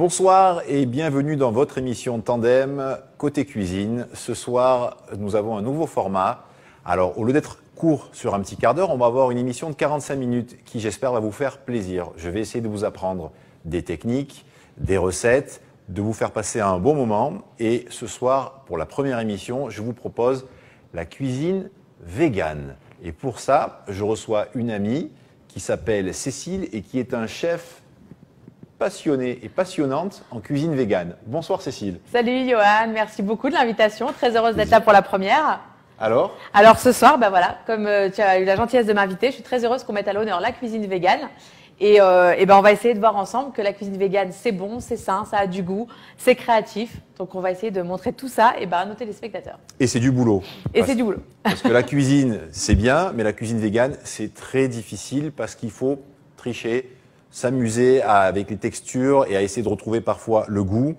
Bonsoir et bienvenue dans votre émission Tandem Côté Cuisine. Ce soir, nous avons un nouveau format. Alors, au lieu d'être court sur un petit quart d'heure, on va avoir une émission de 45 minutes qui, j'espère, va vous faire plaisir. Je vais essayer de vous apprendre des techniques, des recettes, de vous faire passer un bon moment. Et ce soir, pour la première émission, je vous propose la cuisine végane. Et pour ça, je reçois une amie qui s'appelle Cécile et qui est un chef passionnée et passionnante en cuisine végane. Bonsoir Cécile. Salut Johan, merci beaucoup de l'invitation. Très heureuse d'être là pour la première. Alors ce soir, voilà, comme tu as eu la gentillesse de m'inviter, je suis très heureuse qu'on mette à l'honneur la cuisine végane. Et on va essayer de voir ensemble que la cuisine végane, c'est bon, c'est sain, ça a du goût, c'est créatif. Donc on va essayer de montrer tout ça à nos téléspectateurs. Et c'est du boulot. C'est du boulot. Parce que la cuisine, c'est bien, mais la cuisine végane, c'est très difficile parce qu'il faut tricher, s'amuser avec les textures et à essayer de retrouver parfois le goût.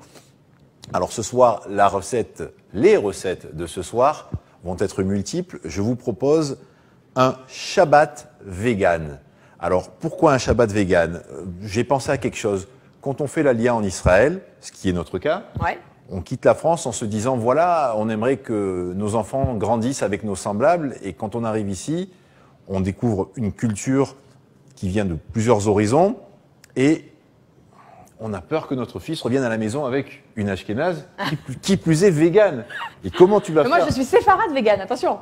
Alors ce soir, les recettes de ce soir vont être multiples. Je vous propose un Shabbat vegan. Alors pourquoi un Shabbat vegan? J'ai pensé à quelque chose. Quand on fait l'Aliyah en Israël, ce qui est notre cas, ouais. On quitte la France en se disant voilà, on aimerait que nos enfants grandissent avec nos semblables. Et quand on arrive ici, on découvre une culture qui vient de plusieurs horizons et on a peur que notre fils revienne à la maison avec une ashkénaze qui plus est végane. Et comment tu vas faire? Moi, je suis séfarade végane, attention.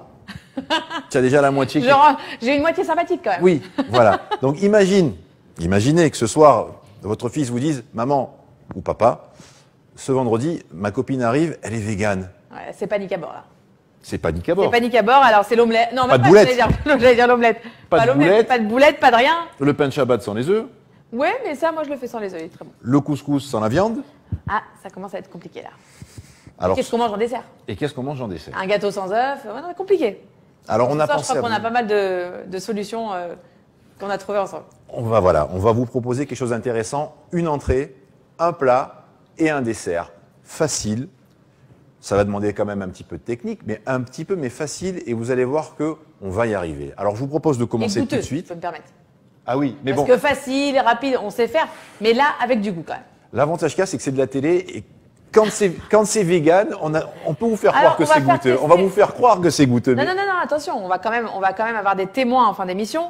Tu as déjà la moitié. J'ai une moitié sympathique quand même. Oui, voilà. Donc imaginez que ce soir, votre fils vous dise maman ou papa, ce vendredi, ma copine arrive, elle est végane. Ouais, c'est panique à bord là. C'est panique à bord. C'est panique à bord, alors c'est l'omelette. Non, pas même de boulette. J'allais dire l'omelette. Pas de boulette. Pas de boulette, pas de rien. Le pain de Shabbat sans les œufs. Ouais, mais ça, moi, je le fais sans les œufs, il est très bon. Le couscous sans la viande. Ah, ça commence à être compliqué là. Alors, qu'est-ce qu'on mange en dessert? Et qu'est-ce qu'on mange en dessert? Un gâteau sans œufs, ouais, non, compliqué. Alors on a pensé. Je crois qu'on a pas mal de solutions qu'on a trouvées ensemble. On va vous proposer quelque chose d'intéressant, une entrée, un plat et un dessert. Facile. Ça va demander quand même un petit peu de technique, mais facile, et vous allez voir qu'on va y arriver. Alors je vous propose de commencer et goûteux, tout de suite. Je peux me permettre. Ah oui, mais Parce que facile, rapide, on sait faire, mais là avec du goût quand même. L'avantage qu'il y a, c'est que c'est de la télé et quand c'est vegan, on peut vous faire croire que c'est goûteux. On va vous faire croire que c'est goûteux. Non, attention, on va quand même avoir des témoins en fin d'émission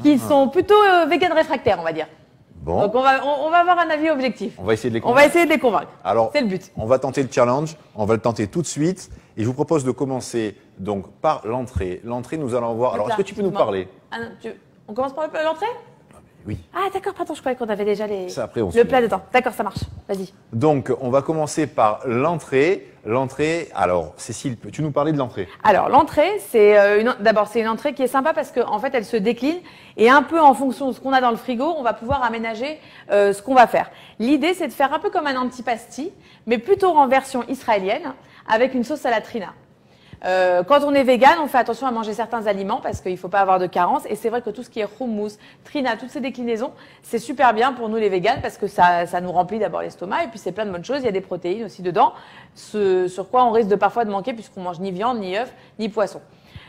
qui sont plutôt vegan réfractaires, on va dire. Bon. Donc on va avoir un avis objectif. On va essayer de les convaincre. On va essayer de les convaincre. Alors, c'est le but. On va tenter le challenge, on va le tenter tout de suite. Et je vous propose de commencer donc par l'entrée. L'entrée, nous allons voir. Alors, est-ce que tu peux nous parler? On commence par l'entrée? Oui. Ah d'accord, pardon, je croyais qu'on avait déjà le plat dedans. D'accord, ça marche. Vas-y. Donc, on va commencer par l'entrée. L'entrée, alors, Cécile, peux-tu nous parler de l'entrée? Alors, l'entrée, d'abord, c'est une entrée qui est sympa parce qu'en fait, elle se décline et un peu en fonction de ce qu'on a dans le frigo, on va pouvoir aménager ce qu'on va faire. L'idée, c'est de faire un peu comme un antipasti, mais plutôt en version israélienne, avec une sauce à la trina. Quand on est vegan, on fait attention à manger certains aliments parce qu'il ne faut pas avoir de carence. Et c'est vrai que tout ce qui est hummus, trina, toutes ces déclinaisons, c'est super bien pour nous les végans parce que ça nous remplit d'abord l'estomac et puis c'est plein de bonnes choses. Il y a des protéines aussi dedans, sur quoi on risque parfois de manquer puisqu'on mange ni viande, ni œufs, ni poisson.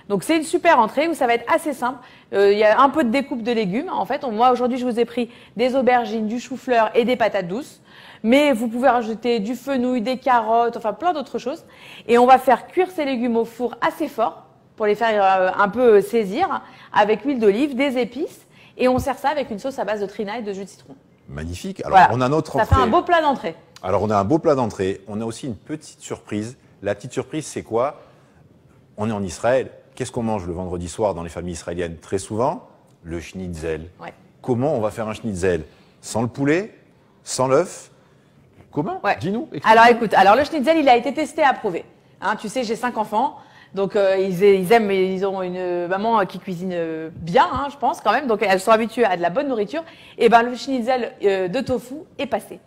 Donc c'est une super entrée où ça va être assez simple. Il y a un peu de découpe de légumes. En fait, moi aujourd'hui, je vous ai pris des aubergines, du chou-fleur et des patates douces. Mais vous pouvez rajouter du fenouil, des carottes, enfin plein d'autres choses. Et on va faire cuire ces légumes au four assez fort pour les faire un peu saisir avec l'huile d'olive, des épices. Et on sert ça avec une sauce à base de trina et de jus de citron. Magnifique. Alors voilà. On a notre entrée. Ça fait un beau plat d'entrée. Alors on a un beau plat d'entrée. On a aussi une petite surprise. La petite surprise, c'est quoi? On est en Israël. Qu'est-ce qu'on mange le vendredi soir dans les familles israéliennes? Très souvent, le schnitzel. Ouais. Comment on va faire un schnitzel? Sans le poulet? Sans l'œuf? Comment? Ouais. Dis-nous. Alors écoute, le schnitzel, il a été testé et approuvé. Hein, tu sais, j'ai 5 enfants, donc ils ont une maman qui cuisine bien, hein, je pense quand même, donc elles sont habituées à de la bonne nourriture. Et le schnitzel de tofu est passé.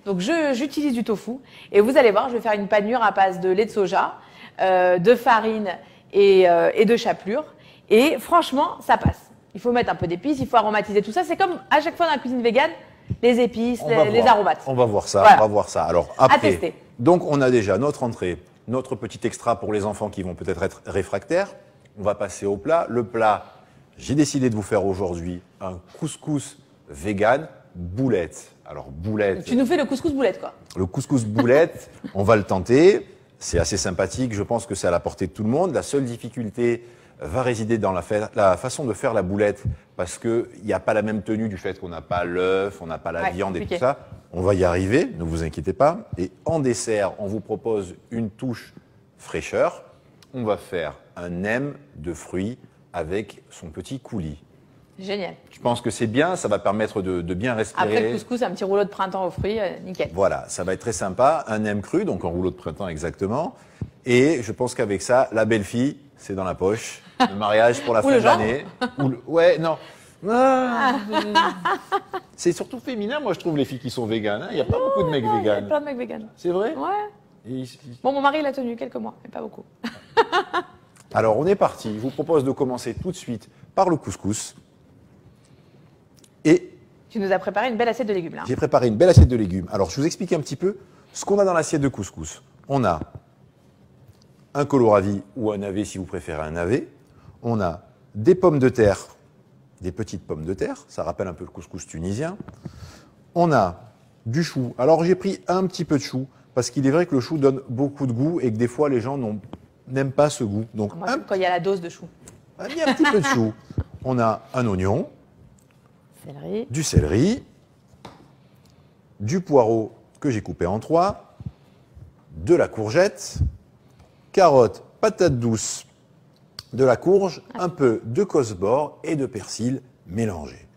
Donc j'utilise du tofu et vous allez voir, je vais faire une panure à base de lait de soja, de farine et de chapelure. Et franchement, ça passe. Il faut mettre un peu d'épices, il faut aromatiser tout ça. C'est comme à chaque fois dans la cuisine végane. Les épices, les aromates. On va voir ça, voilà. On va voir ça. Alors après, à tester. Donc on a déjà notre entrée, notre petit extra pour les enfants qui vont peut-être être réfractaires. On va passer au plat. Le plat, j'ai décidé de vous faire aujourd'hui un couscous vegan. boulette. Alors, boulette. Tu nous fais le couscous boulette, quoi. Le couscous boulette, on va le tenter. C'est assez sympathique. Je pense que c'est à la portée de tout le monde. La seule difficulté va résider dans la façon de faire la boulette parce qu'il n'y a pas la même tenue du fait qu'on n'a pas l'œuf, on n'a pas la viande et tout ça. On va y arriver, ne vous inquiétez pas. Et en dessert, on vous propose une touche fraîcheur. On va faire un nem de fruits avec son petit coulis. Génial. Je pense que c'est bien, ça va permettre de bien respirer. Après le couscous, un petit rouleau de printemps aux fruits, nickel. Voilà, ça va être très sympa. Un nem cru, donc un rouleau de printemps exactement. Et je pense qu'avec ça, la belle-fille, c'est dans la poche. Le mariage pour la fin de l'année. Ouais, non. C'est surtout féminin, moi je trouve, les filles qui sont véganes. Hein. Il n'y a pas beaucoup de mecs véganes. Il y a plein de mecs véganes. C'est vrai? Ouais. Bon, mon mari l'a tenu quelques mois, mais pas beaucoup. Alors, on est parti. Je vous propose de commencer tout de suite par le couscous. Et tu nous as préparé une belle assiette de légumes, là. J'ai préparé une belle assiette de légumes. Alors, je vous explique un petit peu ce qu'on a dans l'assiette de couscous. On a un kohlrabi ou un navet, si vous préférez un navet. On a des pommes de terre, des petites pommes de terre. Ça rappelle un peu le couscous tunisien. On a du chou. Alors, j'ai pris un petit peu de chou parce qu'il est vrai que le chou donne beaucoup de goût et que des fois, les gens n'aiment pas ce goût. Donc, moi, j'aime quand il y a la dose de chou. Un petit peu de chou. On a un oignon. Du céleri, du poireau que j'ai coupé en 3, de la courgette, carottes, patates douces, de la courge, un peu de cosbord et de persil mélangé.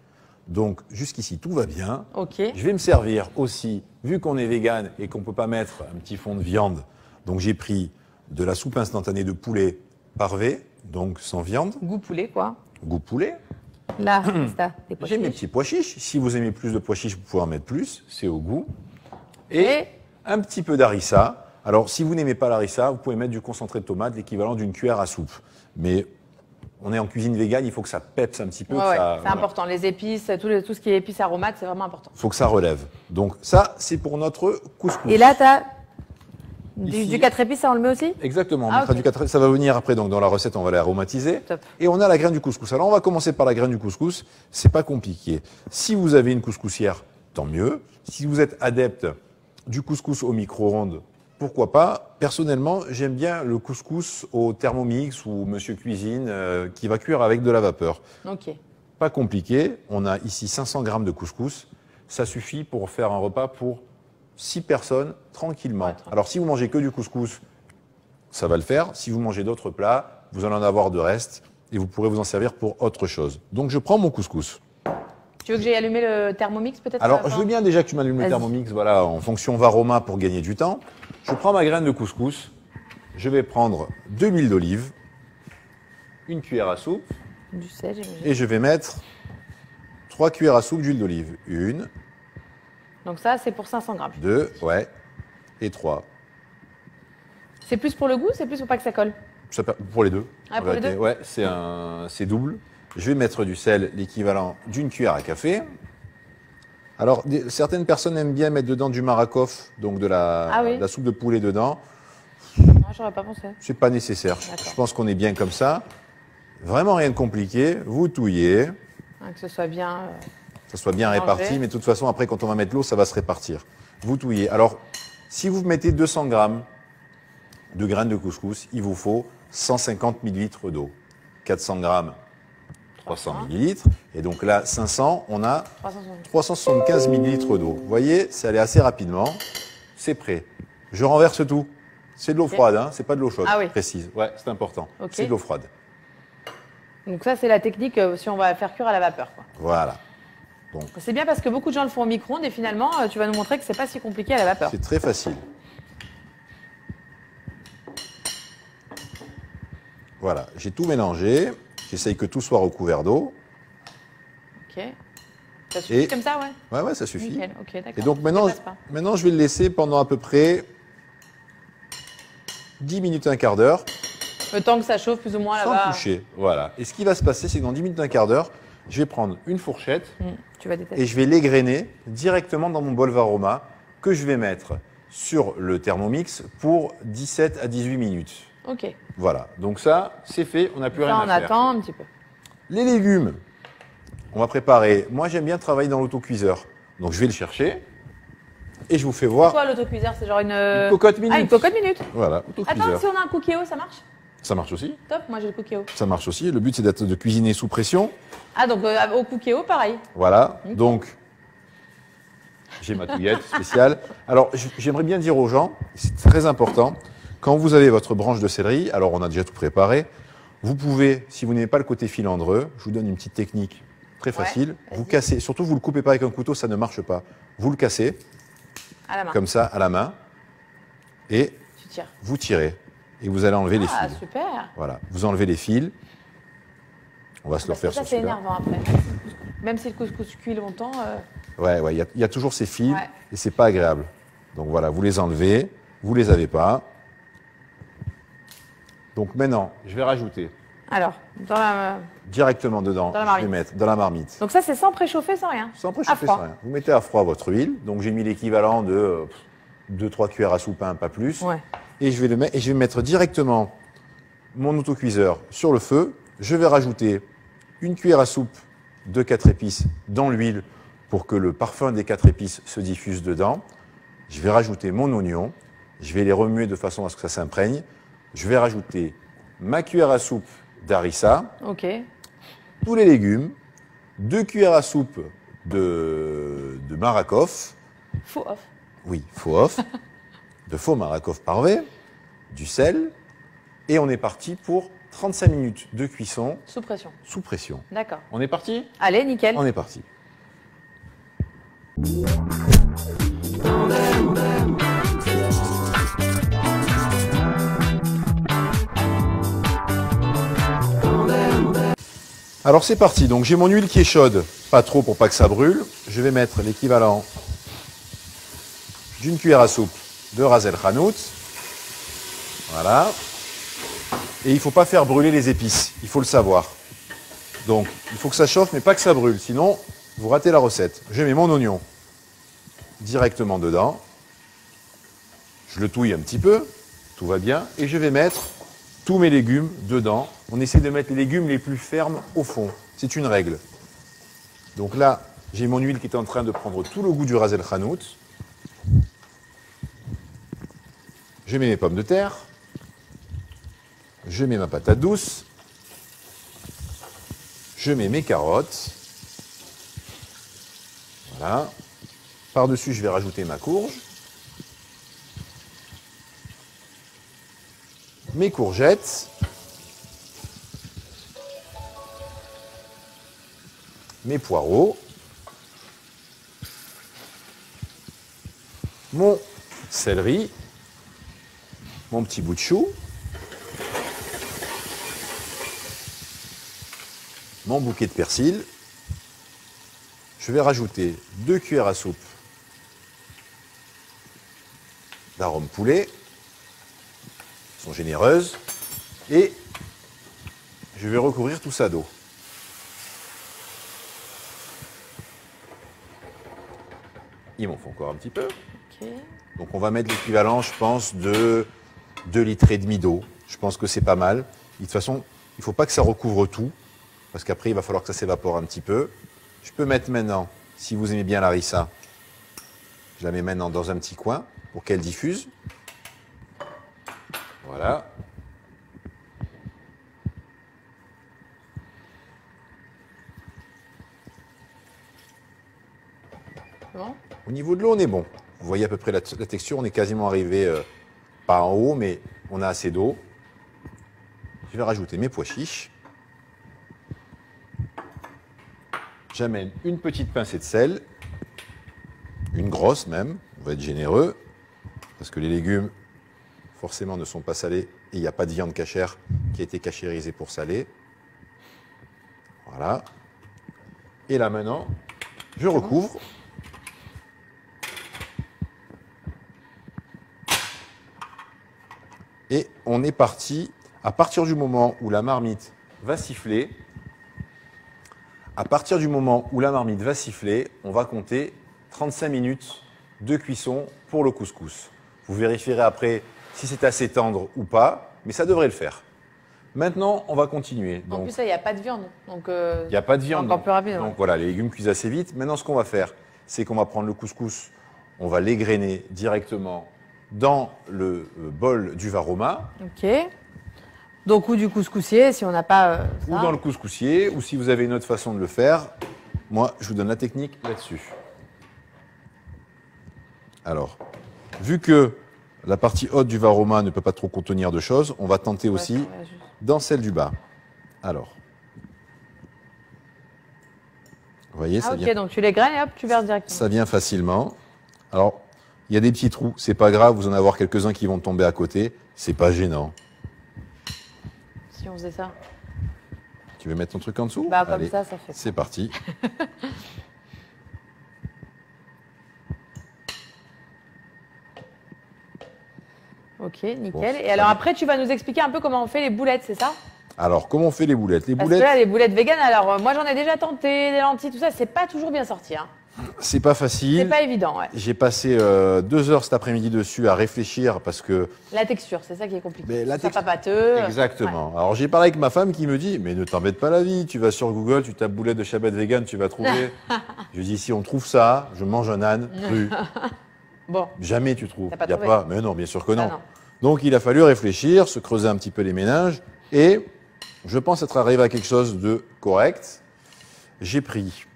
Donc jusqu'ici tout va bien. Okay. Je vais me servir aussi, vu qu'on est vegan et qu'on ne peut pas mettre un petit fond de viande, donc j'ai pris de la soupe instantanée de poulet parvé, donc sans viande. Goût poulet quoi. Goût poulet. Là, ça, des pois chiches. J'ai mes petits pois chiches. Si vous aimez plus de pois chiches, vous pouvez en mettre plus. C'est au goût. Et un petit peu d'harissa. Alors, si vous n'aimez pas l'harissa, vous pouvez mettre du concentré de tomate, l'équivalent d'une cuillère à soupe. Mais on est en cuisine végane, il faut que ça pepse un petit peu. Ouais, c'est important. Les épices, tout ce qui est épices aromates, c'est vraiment important. Il faut que ça relève. Donc ça, c'est pour notre couscous. Et là, tu as du 4 épices, ça on le met aussi? Exactement, on mettra du 4 épices. Ça va venir après, donc dans la recette, on va l'aromatiser. Et on a la graine du couscous. Alors on va commencer par la graine du couscous. C'est pas compliqué. Si vous avez une couscoussière, tant mieux. Si vous êtes adepte du couscous au micro-ondes, pourquoi pas. Personnellement, j'aime bien le couscous au Thermomix ou Monsieur Cuisine qui va cuire avec de la vapeur. Ok. Pas compliqué. On a ici 500 grammes de couscous. Ça suffit pour faire un repas pour 6 personnes tranquillement. Ouais, alors si vous mangez que du couscous, ça va le faire. Si vous mangez d'autres plats, vous allez en avoir de reste et vous pourrez vous en servir pour autre chose. Donc je prends mon couscous. Tu veux que j'aille allumer le Thermomix peut-être? Alors je veux bien déjà que tu m'allumes le Thermomix, voilà, en fonction Varoma pour gagner du temps. Je prends ma graine de couscous, je vais prendre de l'huile d'olive, une cuillère à soupe, du sel, et je vais mettre 3 cuillères à soupe d'huile d'olive. 1. Donc ça, c'est pour 500 grammes. 2, ouais, et 3. C'est plus pour le goût, c'est plus pour pas que ça colle? Pour les deux. Ah, pour les deux? Ouais, c'est double. Je vais mettre du sel, l'équivalent d'une cuillère à café. Alors, certaines personnes aiment bien mettre dedans du maracof, donc de la soupe de poulet dedans. Non, j'aurais pas pensé. C'est pas nécessaire. Je pense qu'on est bien comme ça. Vraiment rien de compliqué. Vous touillez. Que ce soit bien... ça soit bien réparti, mais de toute façon, après, quand on va mettre l'eau, ça va se répartir. Vous touillez. Alors, si vous mettez 200 grammes de graines de couscous, il vous faut 150 millilitres d'eau. 400 grammes, 300 millilitres. Et donc là, 500, on a 375 millilitres d'eau. Vous voyez, c'est allé assez rapidement. C'est prêt. Je renverse tout. C'est de l'eau froide, hein, c'est pas de l'eau chaude, précise. Ouais, c'est important. C'est de l'eau froide. Donc ça, c'est la technique si on va faire cuire à la vapeur, quoi. Voilà. C'est bien parce que beaucoup de gens le font au micro-ondes et finalement, tu vas nous montrer que c'est pas si compliqué à la vapeur. C'est très facile. Voilà, j'ai tout mélangé. J'essaye que tout soit recouvert d'eau. Ok. Ça suffit comme ça, ouais? Ouais, ça suffit. Nickel. Ok, d'accord. Et donc maintenant, je vais le laisser pendant à peu près 10 minutes, un quart d'heure. Le temps que ça chauffe plus ou moins là-bas. Sans toucher, voilà. Et ce qui va se passer, c'est que dans 10 minutes, un quart d'heure, je vais prendre une fourchette et je vais l'égrainer directement dans mon bol Varoma que je vais mettre sur le Thermomix pour 17 à 18 minutes. Ok. Voilà, donc ça, c'est fait, on n'a plus rien à faire. On attend un petit peu. Les légumes, on va préparer. Moi, j'aime bien travailler dans l'autocuiseur. Donc je vais le chercher et je vous fais voir Quoi, l'autocuiseur? C'est genre une cocotte minute. Ah, une cocotte minute. Voilà, Attends, autocuiseur. si on a un cookéo, ça marche? Ça marche aussi. Top, moi j'ai le cookéo. Ça marche aussi. Le but, c'est de cuisiner sous pression. Ah, donc au cookéo, pareil. Voilà. Donc, j'ai ma touillette spéciale. Alors, j'aimerais bien dire aux gens, c'est très important, quand vous avez votre branche de céleri, alors on a déjà tout préparé, vous pouvez, si vous n'aimez pas le côté filandreux, je vous donne une petite technique très facile. Vous cassez, surtout vous ne le coupez pas avec un couteau, ça ne marche pas. Vous le cassez, À la main. comme ça, à la main, et Tu tires. vous tirez. Et vous allez enlever les Ah, fils. super. Voilà, vous enlevez les fils. On va se le Parce que refaire ça, sur c'est celui-là. énervant après. Même si le couscous cuit longtemps. Ouais, il y a toujours ces fils Ouais. et c'est pas agréable. Donc voilà, vous les enlevez, vous les avez pas. Donc maintenant, je vais rajouter Alors, dans la... directement dedans, Dans la je vais marmite. mettre dans la marmite. Donc ça, c'est sans préchauffer, sans rien. Sans préchauffer, À froid. sans rien. Vous mettez à froid votre huile. Donc j'ai mis l'équivalent de 2-3 cuillères à soupe, hein, pas plus. Ouais. Et je vais mettre directement mon autocuiseur sur le feu. Je vais rajouter une cuillère à soupe de 4 épices dans l'huile pour que le parfum des 4 épices se diffuse dedans. Je vais rajouter mon oignon. Je vais les remuer de façon à ce que ça s'imprègne. Je vais rajouter ma cuillère à soupe d'harissa, Ok. tous les légumes, 2 cuillères à soupe de maracof, Faux off. oui, faux off, de faux maracof parvé, du sel, et on est parti pour 35 minutes de cuisson Sous pression. sous pression. D'accord. On est parti? Allez, nickel. On est parti. Alors c'est parti, donc j'ai mon huile qui est chaude, pas trop pour pas que ça brûle. Je vais mettre l'équivalent d'une cuillère à soupe de ras el hanout. Voilà. Et il ne faut pas faire brûler les épices, il faut le savoir. Donc il faut que ça chauffe mais pas que ça brûle, sinon vous ratez la recette. Je mets mon oignon directement dedans. Je le touille un petit peu, tout va bien. Et je vais mettre tous mes légumes dedans. On essaie de mettre les légumes les plus fermes au fond. C'est une règle. Donc là, j'ai mon huile qui est en train de prendre tout le goût du ras el hanout. Je mets mes pommes de terre. Je mets ma patate douce. Je mets mes carottes. Voilà. Par-dessus, je vais rajouter ma courge. Mes courgettes. Mes poireaux. Mon céleri. Mon petit bout de chou. Mon bouquet de persil. Je vais rajouter 2 cuillères à soupe d'arôme poulet. Elles sont généreuses. Et je vais recouvrir tout ça d'eau. Il m'en faut encore un petit peu. Ok. Donc on va mettre l'équivalent, je pense, de 2,5 litres d'eau. Je pense que c'est pas mal. Et de toute façon, il ne faut pas que ça recouvre tout, parce qu'après, il va falloir que ça s'évapore un petit peu. Je peux mettre maintenant, si vous aimez bien la harissa, je la mets maintenant dans un petit coin pour qu'elle diffuse. Voilà. Bon. Au niveau de l'eau, on est bon. Vous voyez à peu près la texture, on est quasiment arrivé, pas en haut, mais on a assez d'eau. Je vais rajouter mes pois chiches. J'amène une petite pincée de sel, une grosse même, on va être généreux, parce que les légumes, forcément, ne sont pas salés, et il n'y a pas de viande cachère qui a été cachérisée pour saler. Voilà. Et là maintenant, je recouvre. Et on est parti, à partir du moment où la marmite va siffler, on va compter 35 minutes de cuisson pour le couscous. Vous vérifierez après si c'est assez tendre ou pas, mais ça devrait le faire. Maintenant, on va continuer. En Donc, plus, là, il n'y a pas de viande. Donc, il n'y a pas de viande. encore plus rapide. Donc Ouais. voilà, les légumes cuisent assez vite. Maintenant, ce qu'on va faire, c'est qu'on va prendre le couscous, on va l'égrainer directement dans le bol du varoma. Ok. Donc, ou du couscoussier, si on n'a pas Ou ça. dans le couscoussier, ou si vous avez une autre façon de le faire. Moi, je vous donne la technique là-dessus. Alors, vu que la partie haute du varoma ne peut pas trop contenir de choses, on va tenter aussi Ouais, juste. dans celle du bas. Alors, vous voyez, Ah, ok, donc tu les graines et hop, tu verses directement. ça vient facilement. Alors, il y a des petits trous, c'est pas grave, vous en avoir quelques-uns qui vont tomber à côté, c'est pas gênant. Si on faisait ça. Tu veux mettre ton truc en dessous? Bah, comme Allez, ça fait. c'est parti. Ok, nickel. Bon, Et alors après, tu vas nous expliquer un peu comment on fait les boulettes, c'est ça? Alors, comment on fait les boulettes? Les Parce boulettes, que là, les boulettes véganes, alors moi j'en ai déjà tenté, des lentilles, tout ça, c'est pas toujours bien sorti. Hein. c'est pas C'est facile. pas évident, ouais. J'ai passé 2 heures cet après-midi dessus à réfléchir parce que... La texture, c'est ça qui est compliqué. Mais la Ça texture- pas pâteux. Exactement. Alors j'ai parlé avec ma femme qui me dit, mais ne t'embête pas la vie, tu vas sur Google, tu tapes boulette de Shabbat vegan, tu vas trouver. Je lui dis, si on trouve ça, je mange un âne cru. Bon, Jamais tu trouves. T'as pas Y a trouvé pas. Mais non, bien sûr que non. Ah non. Donc il a fallu réfléchir, se creuser un petit peu les méninges et je pense être arrivé à quelque chose de correct. J'ai pris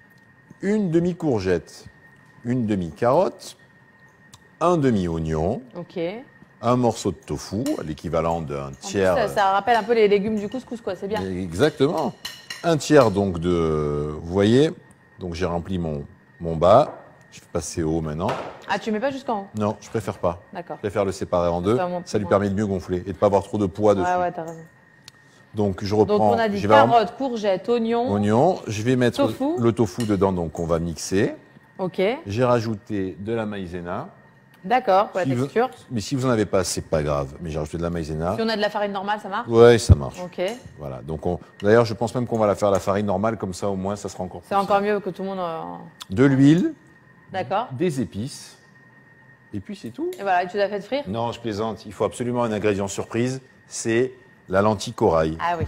une demi-courgette, une demi-carotte, un demi-oignon, ok. un morceau de tofu, l'équivalent d'un En plus, tiers. ça rappelle un peu les légumes du couscous, quoi, c'est bien. Exactement. Un tiers donc de... Vous voyez, donc j'ai rempli mon bas. Je vais passer haut maintenant. Ah, tu mets pas jusqu'en haut? Non, je préfère pas. D'accord. Je préfère le séparer en deux. Vraiment, Ça lui ouais. permet de mieux gonfler et de pas avoir trop de poids dessus. Ouais, ouais, t'as raison. Donc je reprends. Donc on a dit je vais avoir carottes, courgettes, oignons. oignon. Je vais mettre Tofu. le tofu dedans, donc on va mixer. Ok. J'ai rajouté de la maïzena. D'accord, pour la Si vous- texture. Mais si vous n'en avez pas, c'est pas grave. Mais j'ai rajouté de la maïzena. Si on a de la farine normale, ça marche? Ouais, ça marche. Ok. Voilà. Donc d'ailleurs, je pense même qu'on va la faire à la farine normale, comme ça au moins, ça sera encore. C'est plus encore simple. mieux que tout le monde. De l'huile, D'accord. des épices, et puis c'est tout. Et voilà, et tu l'as fait frire? Non, je plaisante. Il faut absolument un ingrédient surprise. C'est la lentille corail. Ah oui.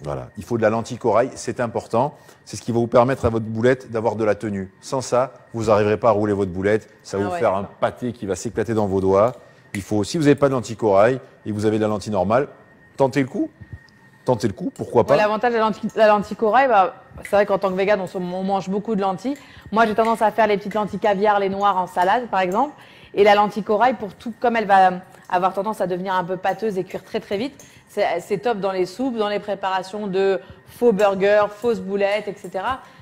Voilà. Il faut de la lentille corail. C'est important. C'est ce qui va vous permettre à votre boulette d'avoir de la tenue. Sans ça, vous n'arriverez pas à rouler votre boulette. Ça va Ah vous ouais, faire un d'accord. pâté qui va s'éclater dans vos doigts. Il faut, si vous n'avez pas de lentille corail et que vous avez de la lentille normale, tentez le coup. Tentez le coup, pourquoi pas. Ouais, l'avantage de la lentille corail, bah, c'est vrai qu'en tant que vegan, on mange beaucoup de lentilles. Moi, j'ai tendance à faire les petites lentilles caviar, les noires en salade, par exemple. Et la lentille corail, pour tout, comme elle va avoir tendance à devenir un peu pâteuse et cuire très très vite, c'est top dans les soupes, dans les préparations de faux burgers, fausses boulettes, etc.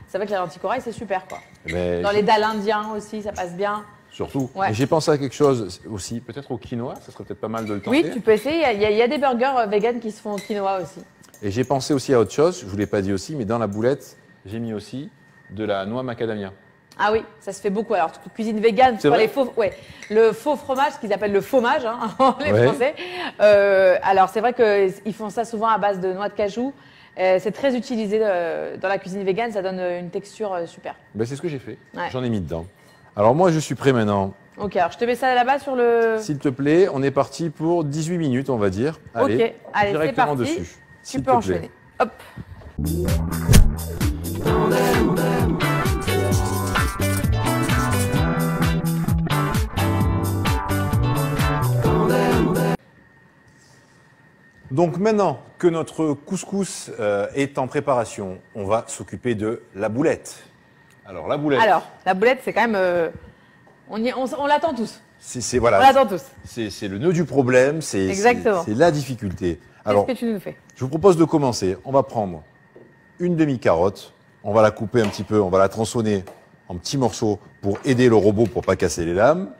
C'est vrai que la lentille corail, c'est super, quoi. Mais Dans les dalles indiens aussi, ça passe bien. surtout. Ouais. Et j'ai pensé à quelque chose aussi, peut-être au quinoa. Ça serait peut-être pas mal de le tenter. Oui, tu peux essayer. Il y a des burgers vegan qui se font au quinoa aussi. Et j'ai pensé aussi à autre chose. Je vous l'ai pas dit aussi, mais dans la boulette, j'ai mis aussi de la noix macadamia. Ah oui, ça se fait beaucoup. Alors, cuisine végane, C'est pas vrai les faux, ouais, le faux fromage, ce qu'ils appellent le fromage, hein, les Ouais. Français. Alors, c'est vrai qu'ils font ça souvent à base de noix de cajou. C'est très utilisé dans la cuisine végane, ça donne une texture super. Ben, c'est ce que j'ai fait. Ouais. J'en ai mis dedans. Alors moi, je suis prêt maintenant. Ok, alors je te mets ça là-bas sur le... S'il te plaît, on est parti pour 18 minutes, on va dire. Allez, Ok, allez, c'est directement parti. dessus. Tu S'il peux te enchaîner. plaît. Hop. Donc maintenant que notre couscous est en préparation, on va s'occuper de la boulette. Alors la boulette, Alors, la boulette, c'est quand même... on l'attend tous. c'est On voilà, l'attend tous. c'est le nœud du problème, c'est Exactement. c'est la difficulté. Alors, Qu'est-ce que tu nous fais? je vous propose de commencer. On va prendre une demi-carotte, on va la couper un petit peu, on va la tronçonner en petits morceaux pour aider le robot pour pas casser les lames.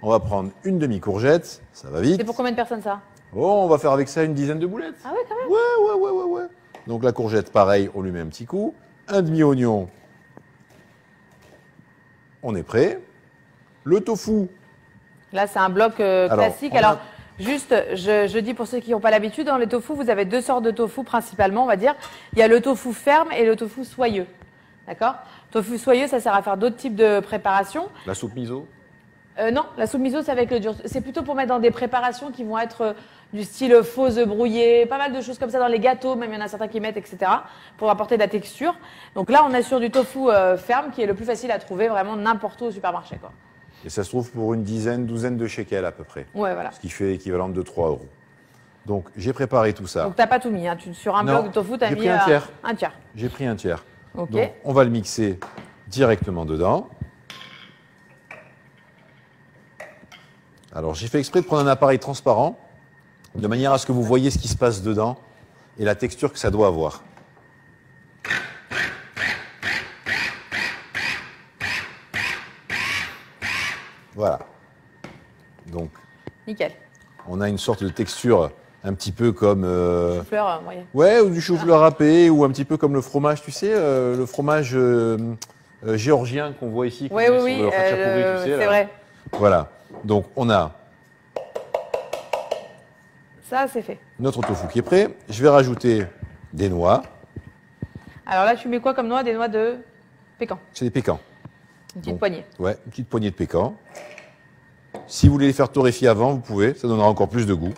On va prendre une demi-courgette, ça va vite. C'est pour combien de personnes ça? Oh, on va faire avec ça une dizaine de boulettes. Ah ouais, quand même. Ouais. Donc la courgette, pareil, on lui met un petit coup. Un demi-oignon. On est prêt. Le tofu. Là, c'est un bloc classique. on a- Alors, juste, je dis pour ceux qui n'ont pas l'habitude, dans les tofu, vous avez deux sortes de tofu principalement, on va dire. Il y a le tofu ferme et le tofu soyeux. D'accord? Tofu soyeux, ça sert à faire d'autres types de préparations. La soupe miso. Non, la soupe miso, c'est avec le dur. C'est plutôt pour mettre dans des préparations qui vont être du style faux œufs brouillés, pas mal de choses comme ça dans les gâteaux, même il y en a certains qui mettent, etc., pour apporter de la texture. Donc là, on est sur du tofu ferme qui est le plus facile à trouver vraiment n'importe où au supermarché, quoi. Et ça se trouve pour une douzaine de shekels à peu près. Ouais, voilà. Ce qui fait l'équivalent de 3 euros. Donc j'ai préparé tout ça. Donc t'as pas tout mis, hein. Sur un Non, bloc de tofu, t'as j'ai mis pris un tiers. un tiers. J'ai pris un tiers. Ok. Donc on va le mixer directement dedans. Alors j'ai fait exprès de prendre un appareil transparent, de manière à ce que vous voyez ce qui se passe dedans et la texture que ça doit avoir. Voilà. Donc Nickel. on a une sorte de texture un petit peu comme... Fleur moyenne. Ouais, ou du chou-fleur râpé, ou un petit peu comme le fromage, tu sais, le fromage géorgien qu'on voit ici. qu'on Oui, met oui, sur oui, le khachapuri, tu sais, c'est là. vrai. Voilà. Donc on a Ça, c'est fait. notre tofu qui est prêt. Je vais rajouter des noix. Alors là, tu mets quoi comme noix? Des noix de pécan. C'est des pécans. Une petite Donc, poignée. Ouais, une petite poignée de pécans. Si vous voulez les faire torréfier avant, vous pouvez. Ça donnera encore plus de goût.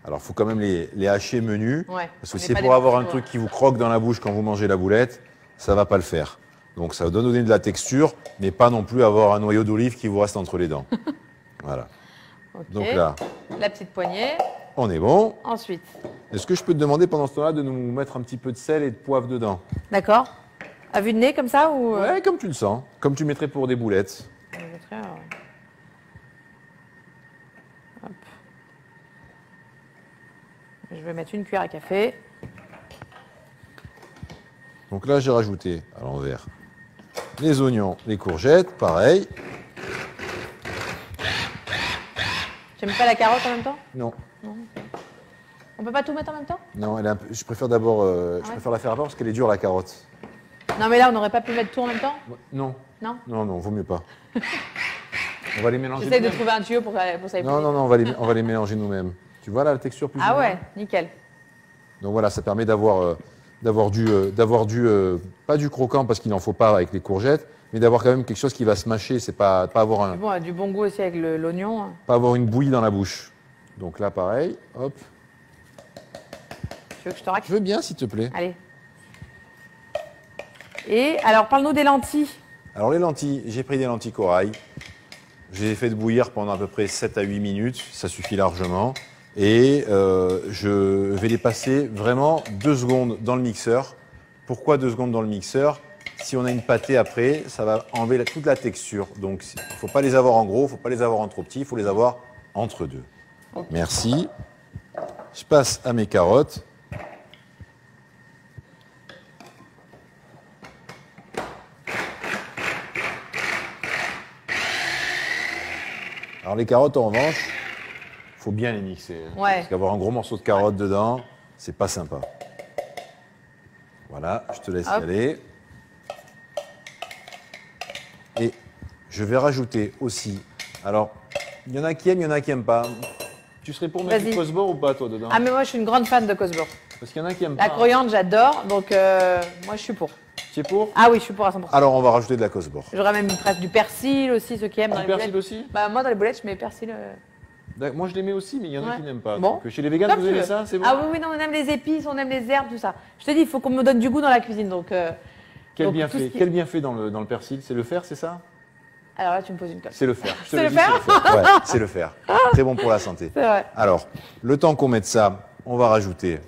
Alors, il faut quand même les hacher menus. Ouais. Parce que On n'est c'est pas pour des avoir un morceaux, truc qui vous croque dans la bouche quand vous mangez la boulette, ça ne va pas le faire. Donc, ça va donner de la texture, mais pas non plus avoir un noyau d'olive qui vous reste entre les dents. Voilà. Ok. Donc là, La petite poignée. on est bon. Ensuite. Est-ce que je peux te demander pendant ce temps-là de nous mettre un petit peu de sel et de poivre dedans? D'accord. À vue de nez, comme ça ou Ouais, comme tu le sens. Comme tu mettrais pour des boulettes. Je mettrai, hop. Je vais mettre une cuillère à café. Donc là, j'ai rajouté à l'envers les oignons, les courgettes, pareil. Tu mets pas la carotte en même temps? Non, On peut pas tout mettre en même temps? non, elle est un peu- je préfère d'abord, je préfère la faire avant parce qu'elle est dure la carotte. Non, mais là, on n'aurait pas pu mettre tout en même temps? Non, Non? non, vaut mieux pas. On va les mélanger. J'essaye de nous-mêmes. trouver un tuyau pour ça. Non, on va les mélanger nous-mêmes. Tu vois là la texture plus ou Ah moins. ouais, nickel. Donc voilà, ça permet d'avoir pas du croquant parce qu'il n'en faut pas avec les courgettes, mais d'avoir quand même quelque chose qui va se mâcher. C'est pas avoir Bon, du bon goût aussi avec l'oignon. pas avoir une bouillie dans la bouche. Donc là, pareil, hop. Tu veux que je te raque? Je veux bien, s'il te plaît. Allez. Et alors, parle-nous des lentilles. Alors les lentilles, j'ai pris des lentilles corail. Je les ai fait bouillir pendant à peu près 7 à 8 minutes, ça suffit largement. Et je vais les passer vraiment 2 secondes dans le mixeur. Pourquoi 2 secondes dans le mixeur? Si on a une pâtée après, ça va enlever toute la texture. Donc il ne faut pas les avoir en gros, il ne faut pas les avoir en trop petits, il faut les avoir entre deux. Merci. Je passe à mes carottes. Alors les carottes en revanche, il faut bien les mixer. Hein, Ouais. Parce qu'avoir un gros morceau de carotte dedans, c'est pas sympa. Voilà, je te laisse y Hop. aller. Et je vais rajouter aussi. Alors, il y en a qui aiment, il y en a qui n'aiment pas. Tu serais pour mettre Vas-y. du Cosbor ou pas, toi, dedans? Ah, mais moi, je suis une grande fan de Cosbor. Parce qu'il y en a qui aiment La pas. coriandre, j'adore. Donc, moi, je suis pour. Tu es pour? Ah oui, je suis pour à 100%. Alors, on va rajouter de la Cosbor. J'aurais même presque du persil aussi, ceux qui aiment dans Du les persil boulettes. aussi? Bah, moi, dans les boulettes, je mets persil. Moi, je les mets aussi, mais il y en a Ouais. qui n'aiment pas. Bon. Donc, chez les véganes, Comme vous tu aimez veux. ça? C'est bon? Ah oui, oui, non, on aime les épices, on aime les herbes, tout ça. Je te dis, il faut qu'on me donne du goût dans la cuisine. Donc, Quel donc, bienfait, tout ce qui- quel bienfait dans le persil? C'est le fer, c'est ça? Alors là, tu me poses une colle. C'est le fer. Je te C'est le le dis, fer c'est le fer. Ouais, c'est le fer. Très bon pour la santé. C'est vrai. Alors, le temps qu'on mette ça, on va rajouter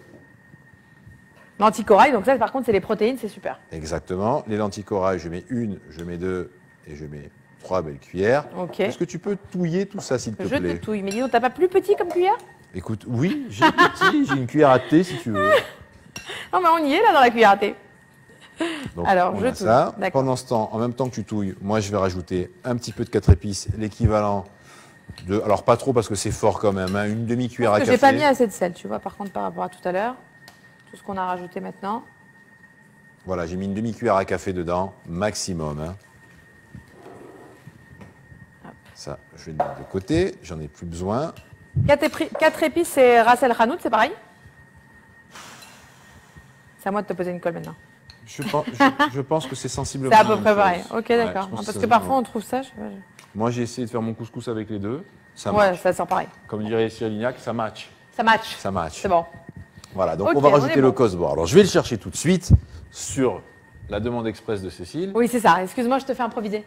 Lentilles corail, donc ça, par contre, c'est les protéines, c'est super. exactement les lentilles corail. Je mets 1, je mets 2 et je mets 3 belles cuillères. Ok. Est-ce que tu peux touiller tout ça, s'il te Je te plaît? touille. Mais dis donc, t'as pas plus petit comme cuillère? Écoute, oui, j'ai petit, j'ai une cuillère à thé si tu veux. Non, mais on y est là dans la cuillère à thé. Donc, Alors, on je a touille. ça. D'accord. Pendant ce temps, en même temps que tu touilles, moi je vais rajouter un petit peu de 4 épices, l'équivalent de, alors pas trop parce que c'est fort quand même, hein, une demi-cuillère à Parce que café. j'ai pas mis assez de sel, tu vois, par contre, par rapport à tout à l'heure. Tout ce qu'on a rajouté maintenant. Voilà, j'ai mis une demi-cuillère à café dedans, maximum. Hein. Ça, je vais le mettre de côté, j'en ai plus besoin. 4 épices, c'est Ras El Hanout, c'est pareil? C'est à moi de te poser une colle maintenant. Je pense que c'est sensiblement. C'est à la peu même près chose. pareil. Ok, Ouais, d'accord. je pense Parce ça que se- parfois on trouve ça. Je sais pas. Moi, j'ai essayé de faire mon couscous avec les deux. Ça Ouais, marche. ça sort pareil. Comme dirait Cyril Lignac, ça match. Ça match. Ça match. C'est bon. Voilà, donc Ok, on va on rajouter est le bon. cosbor. Alors, je vais le chercher tout de suite sur la demande express de Cécile. Oui, c'est ça. Excuse-moi, je te fais improviser.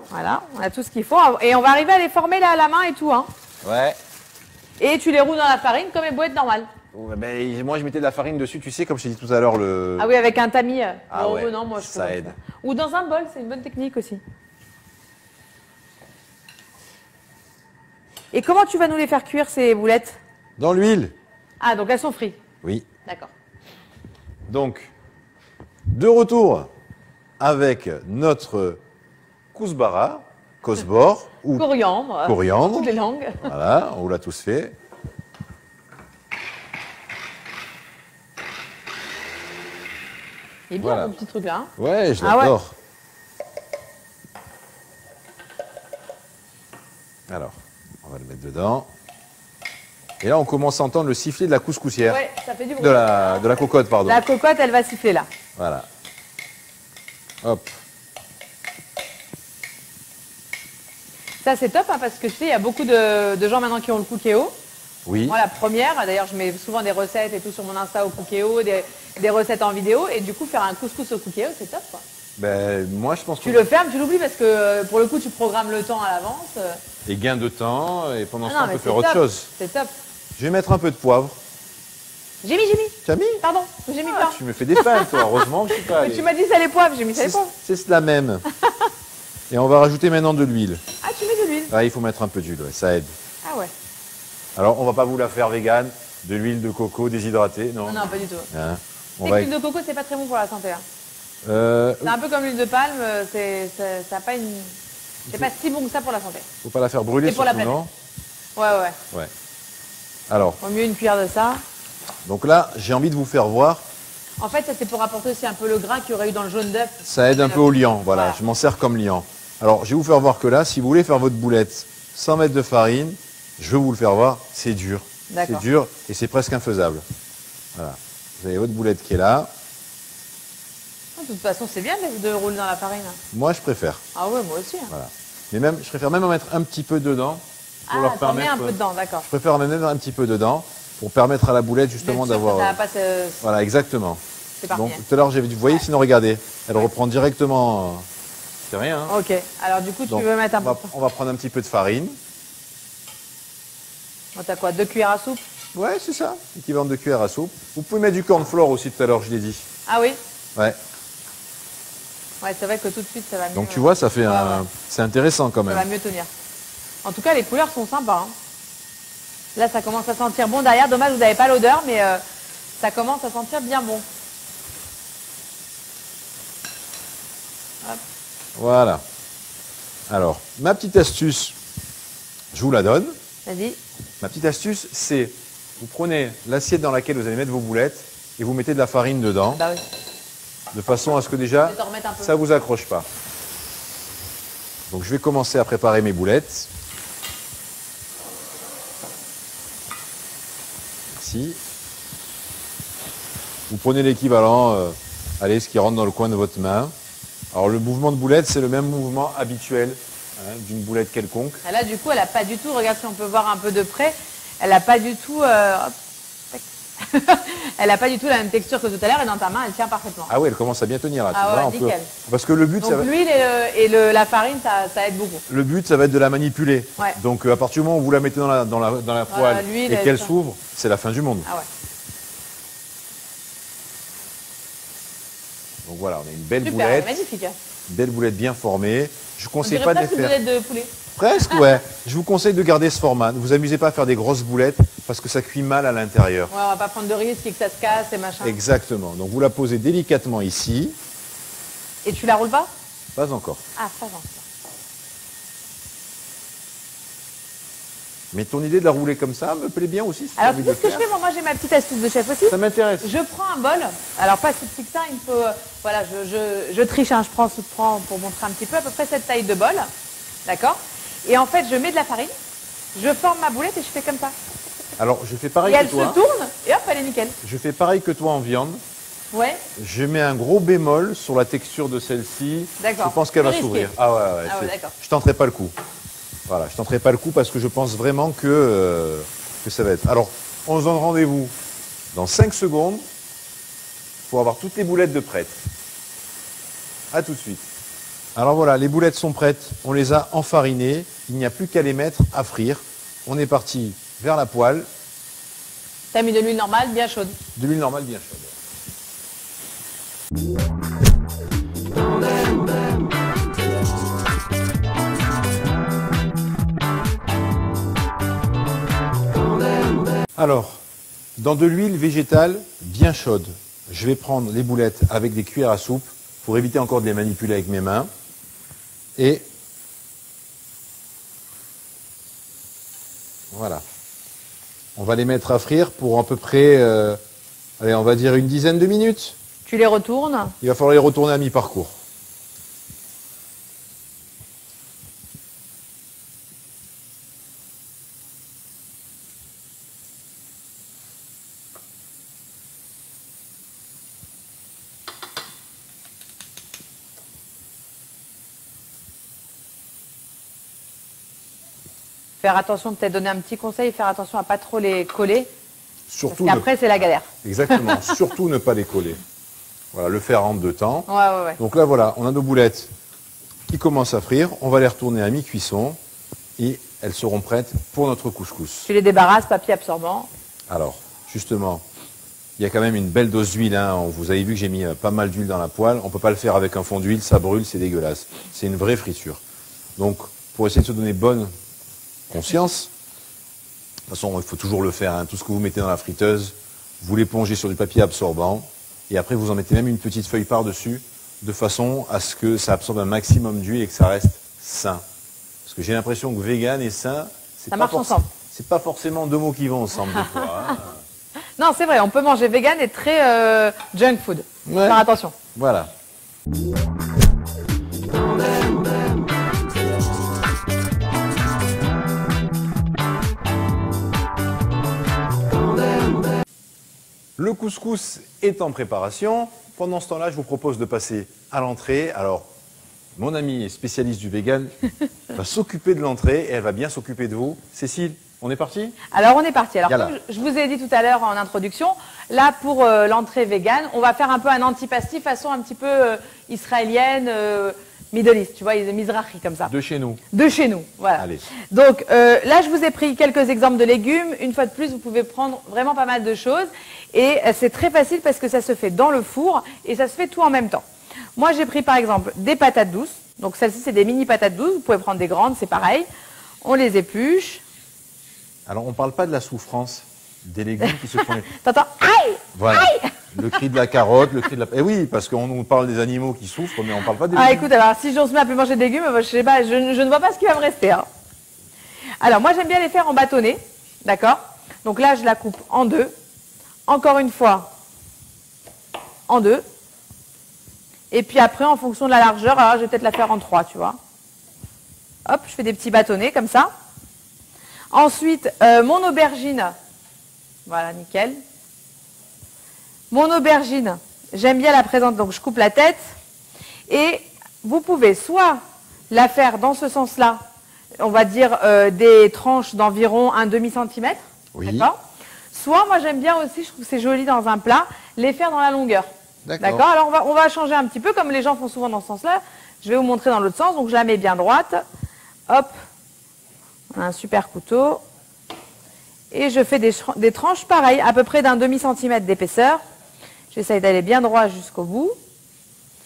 Voilà, on a tout ce qu'il faut. Et on va arriver à les former là à la main et tout. Hein. Ouais. Et tu les roules dans la farine comme les boulettes normales. Ouais, ben, moi, je mettais de la farine dessus, tu sais, comme je t'ai dit tout à l'heure, le. Ah oui, avec un tamis. Ah Non, ouais, non, moi je ça fais aide. comme ça. Ou dans un bol, c'est une bonne technique aussi. Et comment tu vas nous les faire cuire ces boulettes? Dans l'huile. Ah, donc elles sont frites. Oui. D'accord. Donc, de retour avec notre kousbara, kosbor ou Coriandre. coriandre. Toutes les langues. Voilà, on vous l'a tous fait. Il est bien Voilà. ton petit truc là. Hein. Ouais, je Ah ouais. l'adore. Alors, on va le mettre dedans. Et là, on commence à entendre le sifflet de la couscoussière. Ouais, ça fait du bruit. De la cocotte, pardon. La cocotte, elle va siffler là. Voilà. Hop. Ça, c'est top hein, parce que tu sais, il y a beaucoup de gens maintenant qui ont le Cookéo. Oui. Moi, la première, d'ailleurs, je mets souvent des recettes et tout sur mon Insta au Cookéo, des recettes en vidéo. Et du coup, faire un couscous au Cookéo, c'est top. Quoi. Ben, moi, je pense Tu que le fermes, tu l'oublies parce que pour le coup, tu programmes le temps à l'avance. des gains de temps et pendant Ah ce non, temps, on mais peut c'est faire autre top. chose. C'est top. Je vais mettre un peu de poivre. J'ai mis. Tu as mis Pardon, j'ai mis plein. Tu me fais des fins, toi. Heureusement que je suis pas Mais allé. tu m'as dit ça les poivres, j'ai mis ça les poivres. C'est cela même. Et on va rajouter maintenant de l'huile. Ah, tu mets de l'huile. Ah, il faut mettre un peu d'huile, ouais, ça aide. Ah ouais. Alors, on va pas vous la faire végane, de l'huile de coco déshydratée, non. Non, pas du tout. Hein, Tu on sais va... que l'huile de coco, c'est pas très bon pour la santé. Hein. Euh, C'est un peu comme l'huile de palme, ça a pas une. C'est pas si bon que ça pour la santé. faut pas la faire brûler, Et pour la surtout, non. Ouais. Ouais. Alors, Au mieux une cuillère de ça. donc là, j'ai envie de vous faire voir. En fait, ça c'est pour apporter aussi un peu le gras qu'il y aurait eu dans le jaune d'œuf. Ça aide un peu au liant, voilà. Voilà. Je m'en sers comme liant. Alors, je vais vous faire voir que là, si vous voulez faire votre boulette sans mettre de farine, je veux vous le faire voir, c'est dur. C'est D'accord. dur et c'est presque infaisable. Voilà. Vous avez votre boulette qui est là. De toute façon, c'est bien de rouler dans la farine. Moi, je préfère. Ah ouais, moi aussi. Hein. Voilà. Mais même, je préfère même en mettre un petit peu dedans. Pour leur t'en mets permettre, un peu dedans, d'accord. Je préfère en mettre un petit peu dedans pour permettre à la boulette justement D'être sûr que d'avoir. ça va pas se... Voilà, exactement. C'est parti. Donc tout à l'heure, vous voyez, sinon regardez, elle reprend directement. C'est rien. Hein. Ok, alors du coup, tu Donc, veux mettre un peu... on va prendre un petit peu de farine. Bon, t'as quoi, 2 cuillères à soupe? Ouais, c'est ça, équivalent de cuillère à soupe. Vous pouvez mettre du cornflour aussi tout à l'heure, je l'ai dit. Ah oui? Ouais. Ouais, c'est vrai que tout de suite, ça va mieux. Donc tu vois, ça fait Ouais, un. ouais. C'est intéressant quand Ça même. va mieux tenir. En tout cas, les couleurs sont sympas. Hein. Là, ça commence à sentir bon derrière. Dommage, vous n'avez pas l'odeur, mais ça commence à sentir bien bon. Hop. Voilà. Alors, ma petite astuce, je vous la donne. Vas-y. Ma petite astuce, c'est vous prenez l'assiette dans laquelle vous allez mettre vos boulettes et vous mettez de la farine dedans, Bah oui. de façon à ce que déjà, Je vais t'en remettre un peu. ça ne vous accroche pas. Donc je vais commencer à préparer mes boulettes. Merci. Vous prenez l'équivalent, allez, ce qui rentre dans le coin de votre main. Alors le mouvement de boulette, c'est le même mouvement habituel hein, d'une boulette quelconque. Et là, du coup, elle n'a pas du tout, regarde si on peut voir un peu de près, elle n'a pas du tout, hop, tac. Elle n'a pas du tout la même texture que tout à l'heure et dans ta main, elle tient parfaitement. Ah oui, elle commence à bien tenir là. tu Ah vois, ouais, on peut- nickel. Parce que le but, Donc l'huile et la farine, ça aide beaucoup. le but, ça va être de la manipuler. Ouais. Donc à partir du moment où vous la mettez dans la poêle l'huile, et elle qu'elle sort. s'ouvre, c'est la fin du monde. Ah ouais. Donc voilà, on a une belle Super, elle est boulette, magnifique. Hein. une belle boulette bien formée. Je On conseille dirait pas de les presque une faire. boulette de poulet. Presque, ouais. Je vous conseille de garder ce format. Ne vous amusez pas à faire des grosses boulettes parce que ça cuit mal à l'intérieur. Ouais, on va pas prendre de risque et que ça se casse et machin. Exactement. Donc vous la posez délicatement ici. Et tu la roules pas? Pas encore. Ah, pas encore. Mais ton idée de la rouler comme ça me plaît bien aussi. si tu as Alors, envie tu de sais ce que le je faire. fais? Moi, j'ai ma petite astuce de chef aussi. Ça m'intéresse. Je prends un bol. Alors, pas si petit que ça, il me faut. Voilà, je triche, hein, je prends pour montrer un petit peu, à peu près cette taille de bol. D'accord? Et en fait, je mets de la farine, je forme ma boulette et je fais comme ça. Alors, je fais Et pareil que elle se toi. tourne et hop, elle est nickel. Je fais pareil que toi en viande. Ouais. Je mets un gros bémol sur la texture de celle-ci. D'accord. Je pense qu'elle va Plus risqué. s'ouvrir. Ah ouais, Ah ouais, d'accord. je tenterai pas le coup. Voilà, je tenterai pas le coup parce que je pense vraiment que ça va être. Alors, on se donne rendez-vous dans 5 secondes pour avoir toutes les boulettes de prêtes. A tout de suite. Alors voilà, les boulettes sont prêtes. On les a enfarinées. Il n'y a plus qu'à les mettre à frire. On est parti vers la poêle. T'as mis de l'huile normale, bien chaude. De l'huile normale bien chaude. Alors, dans de l'huile végétale bien chaude, je vais prendre les boulettes avec des cuillères à soupe pour éviter encore de les manipuler avec mes mains. Et voilà. On va les mettre à frire pour à peu près, allez, on va dire une dizaine de minutes. Tu les retournes. Il va falloir les retourner à mi-parcours. Faire attention, peut-être donner un petit conseil, faire attention à pas trop les coller. Surtout Parce qu'après, c'est la galère. Exactement, surtout ne pas les coller. Voilà, le faire en 2 temps. Ouais. Donc là, voilà, on a nos boulettes qui commencent à frire. On va les retourner à mi-cuisson et elles seront prêtes pour notre couscous. Tu les débarrasses, papier absorbant. Alors, justement, il y a quand même une belle dose d'huile. Hein. Vous avez vu que j'ai mis pas mal d'huile dans la poêle. On ne peut pas le faire avec un fond d'huile, ça brûle, c'est dégueulasse. C'est une vraie friture. Donc, pour essayer de se donner bonne conscience, de toute façon, il faut toujours le faire. Hein. Tout ce que vous mettez dans la friteuse, vous l'épongez sur du papier absorbant. Et après, vous en mettez même une petite feuille par-dessus, de façon à ce que ça absorbe un maximum d'huile et que ça reste sain. Parce que j'ai l'impression que vegan et sain, Ça marche ensemble. c'est pas forcément 2 mots qui vont ensemble des fois. Hein. Non, c'est vrai, on peut manger vegan et très junk food. Ouais. Faire attention. Voilà. Le couscous est en préparation. Pendant ce temps-là, je vous propose de passer à l'entrée. Alors, mon amie spécialiste du vegan va s'occuper de l'entrée et elle va bien s'occuper de vous. Cécile, on est parti? Alors, on est parti. Alors, Yalla. comme je vous ai dit tout à l'heure en introduction, là, pour l'entrée vegan, on va faire un peu un antipasti façon un petit peu israélienne, Middle East, tu vois, Mizrahi comme ça. De chez nous. De chez nous, voilà. Allez. Donc là, je vous ai pris quelques exemples de légumes. Une fois de plus, vous pouvez prendre vraiment pas mal de choses. Et c'est très facile parce que ça se fait dans le four et ça se fait tout en même temps. Moi, j'ai pris par exemple des patates douces. Donc celles-ci, c'est des mini patates douces. Vous pouvez prendre des grandes, c'est pareil. On les épluche. Alors, on ne parle pas de la souffrance des légumes qui se font... T'entends? Aïe! Voilà. Le cri de la carotte, le cri de la... Eh oui, parce qu'on nous parle des animaux qui souffrent, mais on ne parle pas des Ah, légumes. écoute, alors si j'ose me plus manger de légumes, je sais pas, je ne vois pas ce qui va me rester. Hein. Alors, moi, j'aime bien les faire en bâtonnets. D'accord? Donc là, je la coupe en 2. Encore une fois, en 2. Et puis après, en fonction de la largeur, alors je vais peut-être la faire en 3, tu vois. Hop, je fais des petits bâtonnets comme ça. Ensuite, mon aubergine. Voilà, nickel. Mon aubergine, j'aime bien la présenter, donc je coupe la tête. Et vous pouvez soit la faire dans ce sens-là, on va dire des tranches d'environ un demi-centimètre. Oui. D'accord. Soit, moi j'aime bien aussi, je trouve que c'est joli dans un plat, les faire dans la longueur. D'accord. Alors on va changer un petit peu, comme les gens font souvent dans ce sens-là. Je vais vous montrer dans l'autre sens, donc je la mets bien droite. Hop, on a un super couteau. Et je fais des tranches pareilles, à peu près d'un demi-centimètre d'épaisseur. J'essaye d'aller bien droit jusqu'au bout.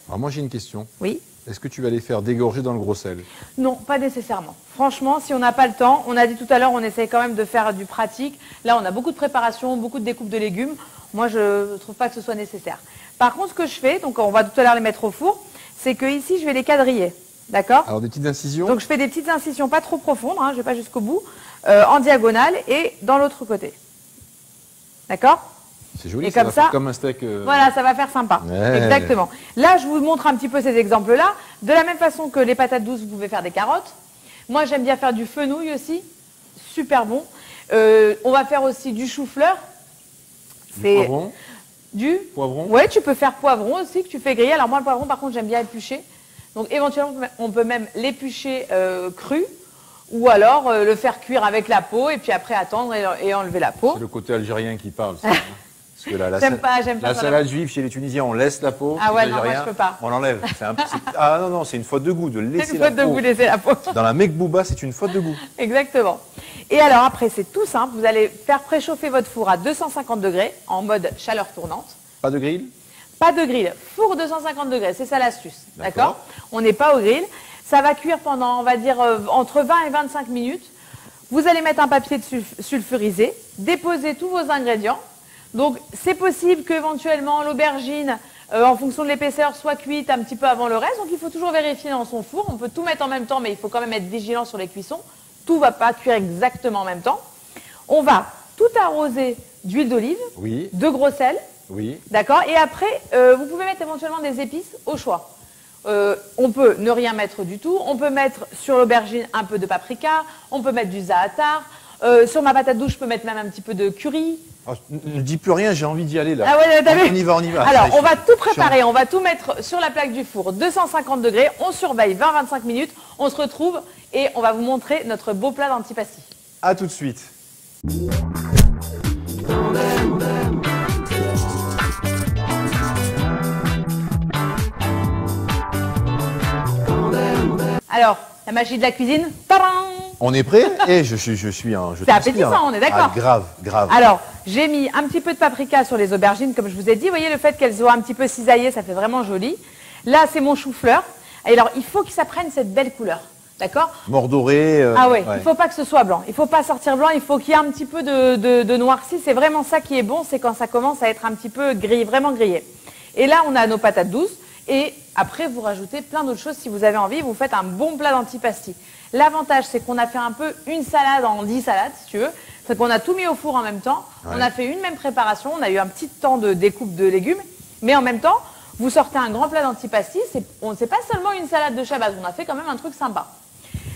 Alors moi, j'ai une question. Oui. Est-ce que tu vas les faire dégorger dans le gros sel? Non, pas nécessairement. Franchement, si on n'a pas le temps, on a dit tout à l'heure, on essaye quand même de faire du pratique. Là, on a beaucoup de préparation, beaucoup de découpes de légumes. Moi, je ne trouve pas que ce soit nécessaire. Par contre, ce que je fais, donc on va tout à l'heure les mettre au four, c'est que ici, je vais les quadriller. D'accord? Alors, des petites incisions? Donc, je fais des petites incisions pas trop profondes, hein, je ne vais pas jusqu'au bout, en diagonale et dans l'autre côté. D'accord? C'est joli, Et ça comme va faire ça, comme un steak. Voilà, ça va faire sympa. Ouais. Exactement. Là, je vous montre un petit peu ces exemples-là. De la même façon que les patates douces, vous pouvez faire des carottes. Moi, j'aime bien faire du fenouil aussi. Super bon. On va faire aussi du chou-fleur. Du poivron. Du poivron. Ouais, tu peux faire poivron aussi que tu fais griller. Alors moi, le poivron, par contre, j'aime bien éplucher. Donc éventuellement, on peut même l'éplucher cru ou alors le faire cuire avec la peau et puis après attendre et enlever la peau. C'est le côté algérien qui parle. Ça, hein. Parce que la J'aime pas la salade juive chez les Tunisiens, on laisse la peau. Ah ouais, chez les non, moi, Algériens, je peux pas. On l'enlève. Ah non, non, c'est une faute de goût de laisser C'est une la faute de peau. goût, laisser la peau. Dans la mekbouba, c'est une faute de goût. Exactement. Et alors après, c'est tout simple. Vous allez faire préchauffer votre four à 250 degrés en mode chaleur tournante. Pas de grill? Pas de grill. Four 250 degrés, c'est ça l'astuce. D'accord. D'accord. On n'est pas au grill. Ça va cuire pendant, on va dire, entre 20 et 25 minutes. Vous allez mettre un papier de sulfurisé, déposer tous vos ingrédients. Donc, c'est possible qu'éventuellement l'aubergine, en fonction de l'épaisseur, soit cuite un petit peu avant le reste. Donc, il faut toujours vérifier dans son four. On peut tout mettre en même temps, mais il faut quand même être vigilant sur les cuissons. Tout ne va pas cuire exactement en même temps. On va tout arroser d'huile d'olive, Oui. de gros sel, Oui. d'accord. Et après, vous pouvez mettre éventuellement des épices au choix. On peut ne rien mettre du tout. On peut mettre sur l'aubergine un peu de paprika. On peut mettre du za'atar. Sur ma patate douce, je peux mettre même un petit peu de curry. Oh, ne dis plus rien, j'ai envie d'y aller là. Ah ouais, t'as vu ? On y va, on y va. Alors, Allez, on va tout je suis préparer. On va tout mettre sur la plaque du four, 250 degrés. On surveille 20-25 minutes. On se retrouve et on va vous montrer notre beau plat d'antipasti. À tout de suite. Alors, la magie de la cuisine, tadam ! On est prêt? Et je C'est transpire, appétissant, là. on est d'accord. Ah, grave, grave. Alors, j'ai mis un petit peu de paprika sur les aubergines, comme je vous ai dit. Vous voyez, le fait qu'elles soient un petit peu cisaillées, ça fait vraiment joli. Là, c'est mon chou-fleur. Et alors, il faut que ça prenne cette belle couleur. D'accord? Mordoré. Ah ouais, il faut pas que ce soit blanc. Il faut pas sortir blanc, il faut qu'il y ait un petit peu de noirci. C'est vraiment ça qui est bon, c'est quand ça commence à être un petit peu grillé, vraiment grillé. Et là, on a nos patates douces. Et après, vous rajoutez plein d'autres choses si vous avez envie. Vous faites un bon plat d'antipasti. L'avantage, c'est qu'on a fait un peu une salade en 10 salades, si tu veux. C'est qu'on a tout mis au four en même temps. Ouais. On a fait une même préparation. On a eu un petit temps de découpe de légumes. Mais en même temps, vous sortez un grand plat d'antipasti. C'est pas seulement une salade de Shabbat. On a fait quand même un truc sympa.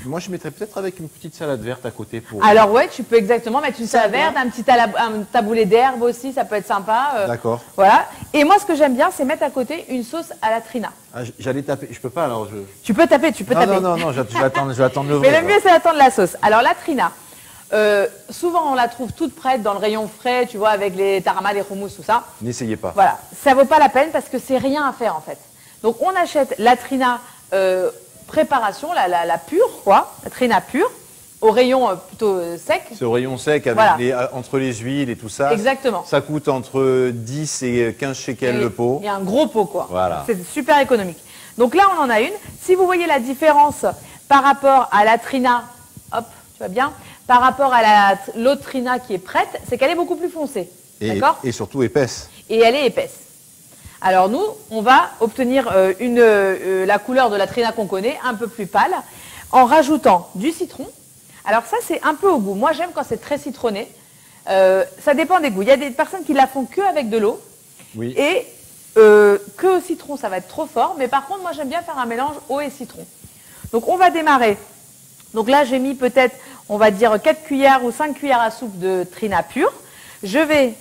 Moi, je mettrais peut-être avec une petite salade verte à côté pour. Alors ouais, tu peux exactement mettre une salade verte, un petit un taboulé d'herbe aussi, ça peut être sympa. D'accord. Voilà. Et moi, ce que j'aime bien, c'est mettre à côté une sauce à la trina. Ah, j'allais taper. Je peux pas alors. Tu peux taper, tu peux Non, taper. non, je vais attendre le vrai. Mais le mieux, c'est d'attendre la sauce. Alors la trina, souvent on la trouve toute prête dans le rayon frais, tu vois, avec les tarama, les houmous, tout ça. N'essayez pas. Voilà, ça vaut pas la peine parce que c'est rien à faire en fait. Donc on achète la trina préparation, la pure, quoi, la trina pure, au rayon plutôt sec. C'est au rayon sec avec Voilà. entre les huiles et tout ça. Exactement. Ça coûte entre 10 et 15 shekels le pot. Et un gros pot, quoi. Voilà. C'est super économique. Donc là, on en a une. Si vous voyez la différence par rapport à la trina, hop, tu vois bien, par rapport à l'autre trina qui est prête, c'est qu'elle est beaucoup plus foncée. D'accord ? Et surtout épaisse. Et elle est épaisse. Alors nous, on va obtenir la couleur de la trina qu'on connaît, un peu plus pâle, en rajoutant du citron. Alors ça, c'est un peu au goût. Moi, j'aime quand c'est très citronné. Ça dépend des goûts. Il y a des personnes qui la font que avec de l'eau. Oui. Et que au citron, ça va être trop fort. Mais par contre, moi, j'aime bien faire un mélange eau et citron. Donc on va démarrer. Donc là, j'ai mis peut-être, on va dire, 4 cuillères ou 5 cuillères à soupe de trina pure. Je vais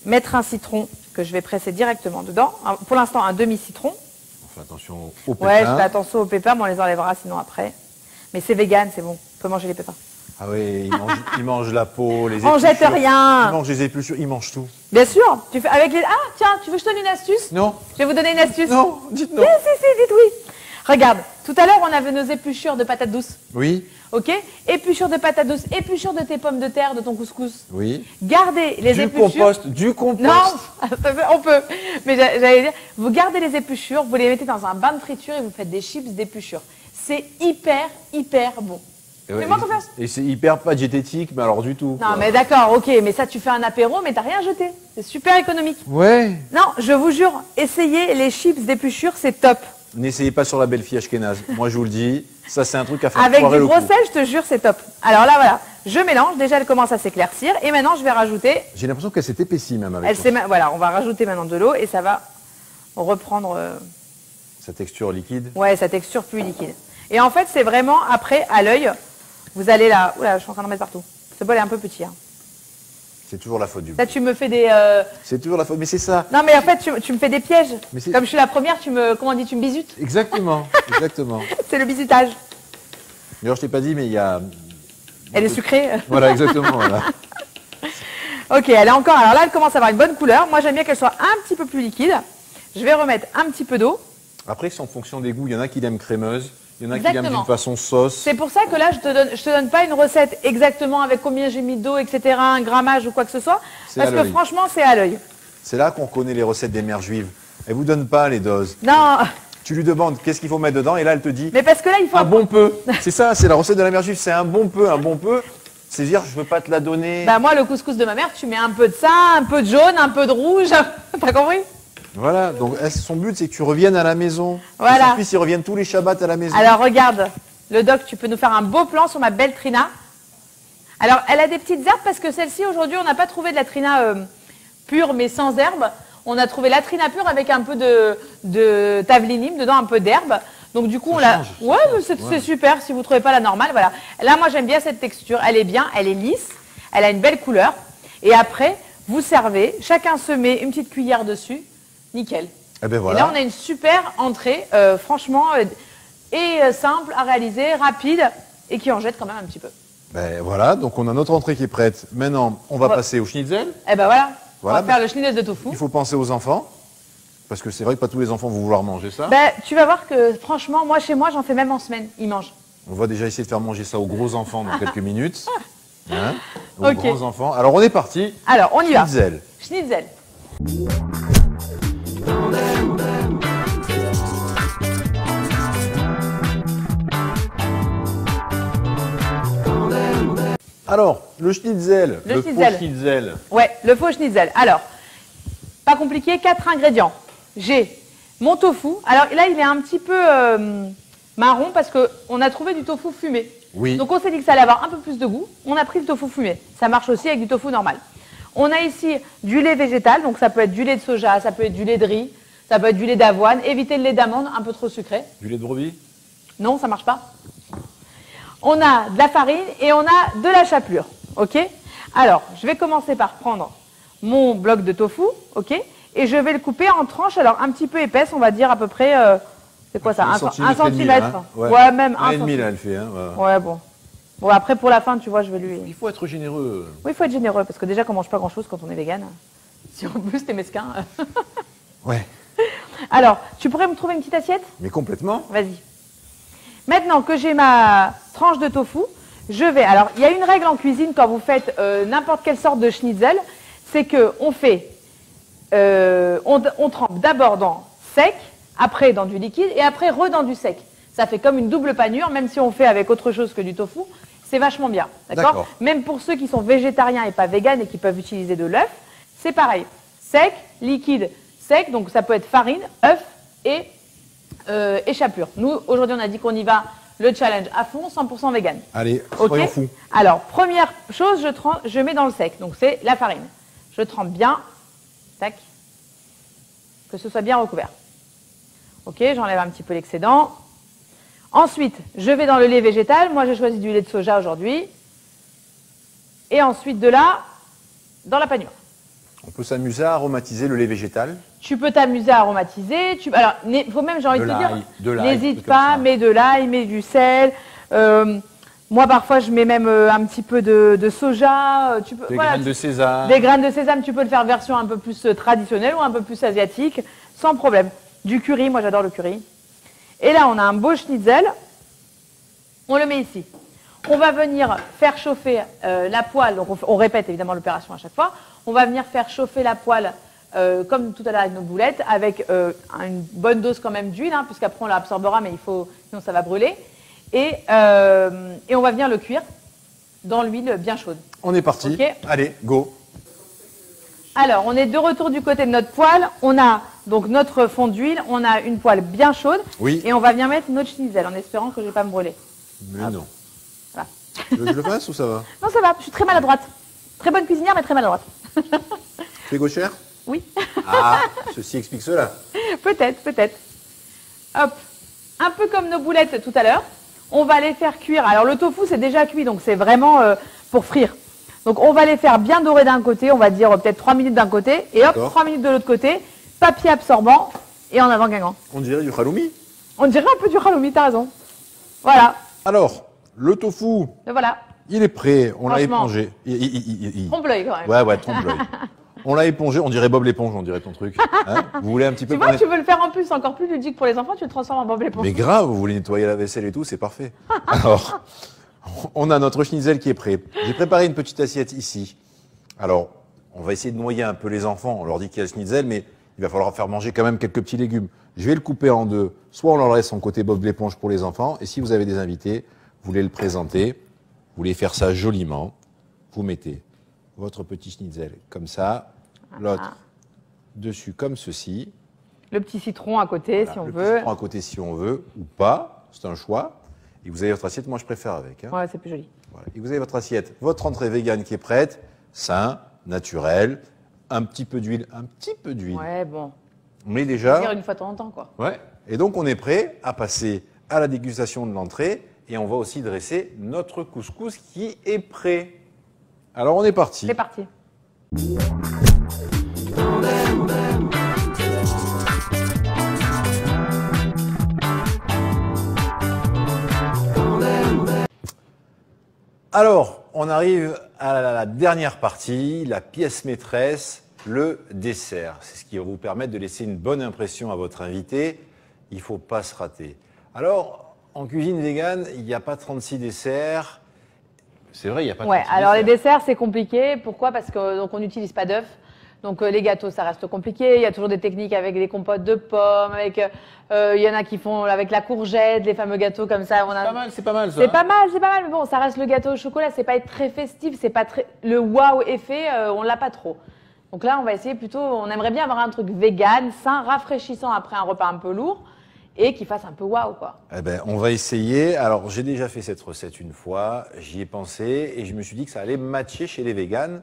mettre un citron que je vais presser directement dedans. Pour l'instant, un demi-citron. On fait attention au pépins. Ouais, je fais attention aux pépins, mais on les enlèvera sinon après. Mais c'est vegan, c'est bon. On peut manger les pépins. Ah oui, il mange la peau, les On épluchures. jette rien. Il mange les épluchures, il mange tout. Bien sûr. Tu fais avec les. Ah, tiens, tu veux que je te donne une astuce? Non. Je vais vous donner une astuce. Non, dites non. Si, dites oui. Regarde, tout à l'heure, on avait nos épluchures de patates douces. Oui, Ok? Épluchures de patates douces, épluchures de tes pommes de terre, de ton couscous. oui. Gardez les épluchures. Du compost. Non, on peut. Mais j'allais dire, vous gardez les épluchures, vous les mettez dans un bain de friture et vous faites des chips d'épluchures. C'est hyper, hyper bon. Fais-moi confiance. Et c'est hyper pas diététique, mais alors du tout. Non, quoi. mais d'accord, ok, mais ça, tu fais un apéro, mais t'as rien jeté. C'est super économique. Ouais. Non, je vous jure, essayez les chips d'épluchures, c'est top. N'essayez pas sur la belle fille ashkénaze. Moi, je vous le dis, ça, c'est un truc à faire Avec foirer du le gros coup. sel, je te jure, c'est top. Alors là, voilà, je mélange. Déjà, elle commence à s'éclaircir. Et maintenant, je vais rajouter. J'ai l'impression qu'elle s'est épaissie même avec Voilà, on va rajouter maintenant de l'eau et ça va reprendre sa texture liquide. ouais, sa texture plus liquide. Et en fait, c'est vraiment après, à l'œil, vous allez là. Oula, je suis en train d'en mettre partout. Ce bol est un peu petit. Hein. C'est toujours la faute du Ça, tu me fais des... C'est toujours la faute, mais c'est ça. Non, mais en fait, tu me fais des pièges. Mais c'est- Comme je suis la première, tu me... Comment on dit? Tu me bisutes. Exactement, exactement. C'est le bisutage. D'ailleurs, je t'ai pas dit, mais il y a... Elle est sucrée. Voilà, exactement. Voilà. Ok, elle est encore... Alors là, elle commence à avoir une bonne couleur. Moi, j'aime bien qu'elle soit un petit peu plus liquide. Je vais remettre un petit peu d'eau. Après, c'est en fonction des goûts. Il y en a qui l'aiment crémeuse, il y en a qui l'aiment Exactement. d'une façon sauce. C'est pour ça que là, je te donne pas une recette exactement avec combien j'ai mis d'eau, etc., un grammage ou quoi que ce soit. C'est Parce à que l'œil. franchement, c'est à l'œil. C'est là qu'on connaît les recettes des mères juives. Elles vous donnent pas les doses. Non, Tu lui demandes qu'est-ce qu'il faut mettre dedans, et là, elle te dit mais parce que là, il faut... un bon peu. C'est ça, c'est la recette de la mère juive. C'est un bon peu, un bon peu. C'est dire, je veux pas te la donner. Bah moi, le couscous de ma mère, tu mets un peu de ça, un peu de jaune, un peu de rouge. T'as compris? Voilà. Donc, son but, c'est que tu reviennes à la maison. Voilà. Et son fils, il revienne tous les Shabbats à la maison. Alors regarde, le doc, tu peux nous faire un beau plan sur ma belle Trina. Alors, elle a des petites herbes parce que celle-ci, aujourd'hui, on n'a pas trouvé de la Trina pure mais sans herbe. On a trouvé la Trina pure avec un peu de tavlinim, dedans un peu d'herbe. Donc du coup, on l'a... change, ça Ouais, mais c'est super si vous ne trouvez pas la normale. Voilà. Là, moi, j'aime bien cette texture. Elle est bien, elle est lisse, elle a une belle couleur. Et après, vous servez, chacun se met une petite cuillère dessus. Nickel. Eh ben Et voilà. là, on a une super entrée, franchement, simple à réaliser, rapide, et qui en jette quand même un petit peu. Ben voilà, donc on a notre entrée qui est prête. Maintenant, on va Ouais. passer au schnitzel. Eh ben voilà, Voilà, on va faire le schnitzel de tofu. Il faut penser aux enfants. Parce que c'est vrai que pas tous les enfants vont vouloir manger ça. Ben, tu vas voir que, franchement, moi, chez moi, j'en fais même en semaine. Ils mangent. On va déjà essayer de faire manger ça aux gros enfants dans quelques minutes. Hein, aux Ok. grands enfants. Alors on est parti. Alors, on y va. Schnitzel. Schnitzel. Alors, le schnitzel. Le faux schnitzel. schnitzel. Ouais, le faux schnitzel. Alors, pas compliqué, 4 ingrédients. J'ai mon tofu. Alors là, il est un petit peu marron parce qu'on a trouvé du tofu fumé. Oui. Donc on s'est dit que ça allait avoir un peu plus de goût. On a pris le tofu fumé. Ça marche aussi avec du tofu normal. On a ici du lait végétal, donc ça peut être du lait de soja, ça peut être du lait de riz, ça peut être du lait d'avoine. Évitez le lait d'amande, un peu trop sucré. Du lait de brebis. Non, ça marche pas. On a de la farine et on a de la chapelure. Ok? Alors, je vais commencer par prendre mon bloc de tofu, ok? Et je vais le couper en tranches, alors un petit peu épaisse, on va dire à peu près, c'est quoi ça? Un centimètre et demi, centimètre. hein. Ouais, même Un un et demi là, centimètre. elle fait. Hein, voilà. Ouais, bon. Bon, après pour la fin, tu vois, je vais lui. Il faut être généreux. Oui, il faut être généreux, parce que déjà qu'on mange pas grand chose quand on est vegan. Si en plus t'es mesquin. Ouais. Alors, tu pourrais me trouver une petite assiette? Mais complètement. Vas-y. Maintenant que j'ai ma tranche de tofu, je vais... Alors, il y a une règle en cuisine quand vous faites n'importe quelle sorte de schnitzel, c'est qu'on fait... on trempe d'abord dans sec, après dans du liquide, et après dans du sec. Ça fait comme une double panure, même si on fait avec autre chose que du tofu, c'est vachement bien. D'accord? D'accord. Même pour ceux qui sont végétariens et pas véganes et qui peuvent utiliser de l'œuf, c'est pareil. Sec, liquide, sec, donc ça peut être farine, œuf et chapelure. Nous, aujourd'hui, on a dit qu'on y va, le challenge à fond, 100% vegan. Allez, Ok. soyons fous. Alors, première chose, je mets dans le sec, donc c'est la farine. Je trempe bien, tac, que ce soit bien recouvert. Ok, j'enlève un petit peu l'excédent. Ensuite, je vais dans le lait végétal. Moi, j'ai choisi du lait de soja aujourd'hui. Et ensuite, de là, dans la panure. On peut s'amuser à aromatiser le lait végétal. Tu peux t'amuser à aromatiser. Alors, il faut même, j'ai envie de te dire, de l'ail, n'hésite trucs comme pas, ça. mets de l'ail, mets du sel. Moi, parfois, je mets même un petit peu de soja. Tu peux, Des voilà, graines de sésame. des graines de sésame, tu peux le faire version un peu plus traditionnelle ou un peu plus asiatique, sans problème. Du curry, moi j'adore le curry. Et là, on a un beau schnitzel. On le met ici. On va venir faire chauffer la poêle. Donc on répète évidemment l'opération à chaque fois. On va venir faire chauffer la poêle comme tout à l'heure avec nos boulettes, avec une bonne dose quand même d'huile, hein, puisqu'après on l'absorbera, mais sinon ça va brûler. Et on va venir le cuire dans l'huile bien chaude. On est parti. Ok. Allez, go. Alors, on est de retour du côté de notre poêle. On a donc notre fond d'huile. On a une poêle bien chaude. Oui. Et on va venir mettre notre schnitzel en espérant que je ne vais pas me brûler. Mais non. Voilà. Tu veux que je le fasse ou ça va? Non, ça va. Je suis très maladroite. Très bonne cuisinière, mais très maladroite. Tu es gauchère? Oui. Ah, ceci explique cela. Peut-être, peut-être. Hop. Un peu comme nos boulettes tout à l'heure. On va les faire cuire. Alors, le tofu, c'est déjà cuit, donc c'est vraiment pour frire. Donc on va les faire bien dorés d'un côté, on va dire peut-être 3 minutes d'un côté, et hop, D'accord. 3 minutes de l'autre côté, papier absorbant, et en avant Guingamp. On dirait du halloumi. On dirait un peu du halloumi, t'as raison. Voilà, Alors, le tofu, et voilà. il est prêt, on l'a Franchement. épongé. Trompe-l'œil quand même. Ouais, trompe-l'œil. On l'a épongé, on dirait Bob l'éponge, on dirait ton truc. Hein, vous voulez un petit peu Tu vois, qu'on ait- tu veux le faire en plus, encore plus ludique pour les enfants, tu le transformes en Bob l'éponge. Mais grave, vous voulez nettoyer la vaisselle et tout, c'est parfait. Alors, on a notre schnitzel qui est prêt. J'ai préparé une petite assiette ici. Alors, on va essayer de noyer un peu les enfants. On leur dit qu'il y a le schnitzel, mais il va falloir faire manger quand même quelques petits légumes. Je vais le couper en deux. Soit on leur laisse son côté Bob l'éponge pour les enfants, et si vous avez des invités, vous voulez le présenter, vous voulez faire ça joliment, vous mettez votre petit schnitzel comme ça, l'autre dessus comme ceci. Le petit citron à côté, Voilà, si on le veut. petit à côté si on veut, ou pas, c'est un choix. Et vous avez votre assiette, moi je préfère avec. Hein. Ouais, c'est plus joli. Voilà. Et vous avez votre assiette, votre entrée végane qui est prête, sain, naturel, un petit peu d'huile, Ouais, bon. On est Dire déjà. une fois de temps en temps, quoi. Ouais. Et donc on est prêt à passer à la dégustation de l'entrée et on va aussi dresser notre couscous qui est prêt. Alors on est parti. C'est parti. Alors, on arrive à la dernière partie, la pièce maîtresse, le dessert. C'est ce qui va vous permettre de laisser une bonne impression à votre invité. Il ne faut pas se rater. Alors, en cuisine végane, il n'y a pas 36 desserts. C'est vrai, il n'y a pas Ouais, 36 alors les desserts. desserts, c'est compliqué. Pourquoi? Parce que donc on n'utilise pas d'œufs. Donc les gâteaux, ça reste compliqué. Il y a toujours des techniques avec des compotes de pommes, avec il y en a qui font avec la courgette, les fameux gâteaux comme ça. On a... C'est pas mal ça. C'est pas mal, mais bon, ça reste le gâteau au chocolat, c'est pas être très festif, c'est pas très le waouh effet, on l'a pas trop. Donc là, on va essayer plutôt, on aimerait bien avoir un truc vegan, sain, rafraîchissant après un repas un peu lourd et qui fasse un peu waouh quoi. Eh ben, on va essayer. Alors, j'ai déjà fait cette recette une fois, j'y ai pensé et je me suis dit que ça allait matcher chez les véganes.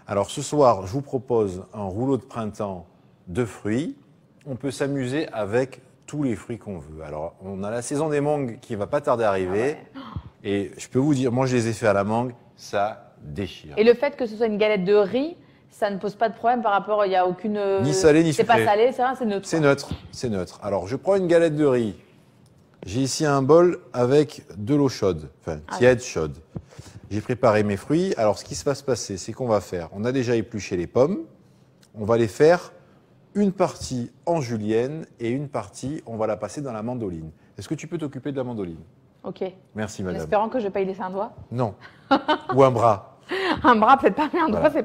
Alors, ce soir, je vous propose un rouleau de printemps de fruits. On peut s'amuser avec tous les fruits qu'on veut. Alors, on a la saison des mangues qui va pas tarder à arriver. Et je peux vous dire, moi, je les ai fait à la mangue, ça déchire. Et le fait que ce soit une galette de riz, ça ne pose pas de problème par rapport, il y a aucune Ni salé, ni c'est pas sucré. salé, c'est neutre. C'est quoi. neutre, c'est neutre. Alors, je prends une galette de riz. J'ai ici un bol avec de l'eau chaude, enfin tiède, chaude. J'ai préparé mes fruits. Alors, ce qui va se passer, c'est qu'on va faire, on a déjà épluché les pommes. On va les faire une partie en julienne et une partie, on va la passer dans la mandoline. Est-ce que tu peux t'occuper de la mandoline? Ok. Merci, En madame. espérant que je vais pas y laisser un doigt. Non. Ou un bras. Un bras peut-être pas, mais un doigt Voilà. c'est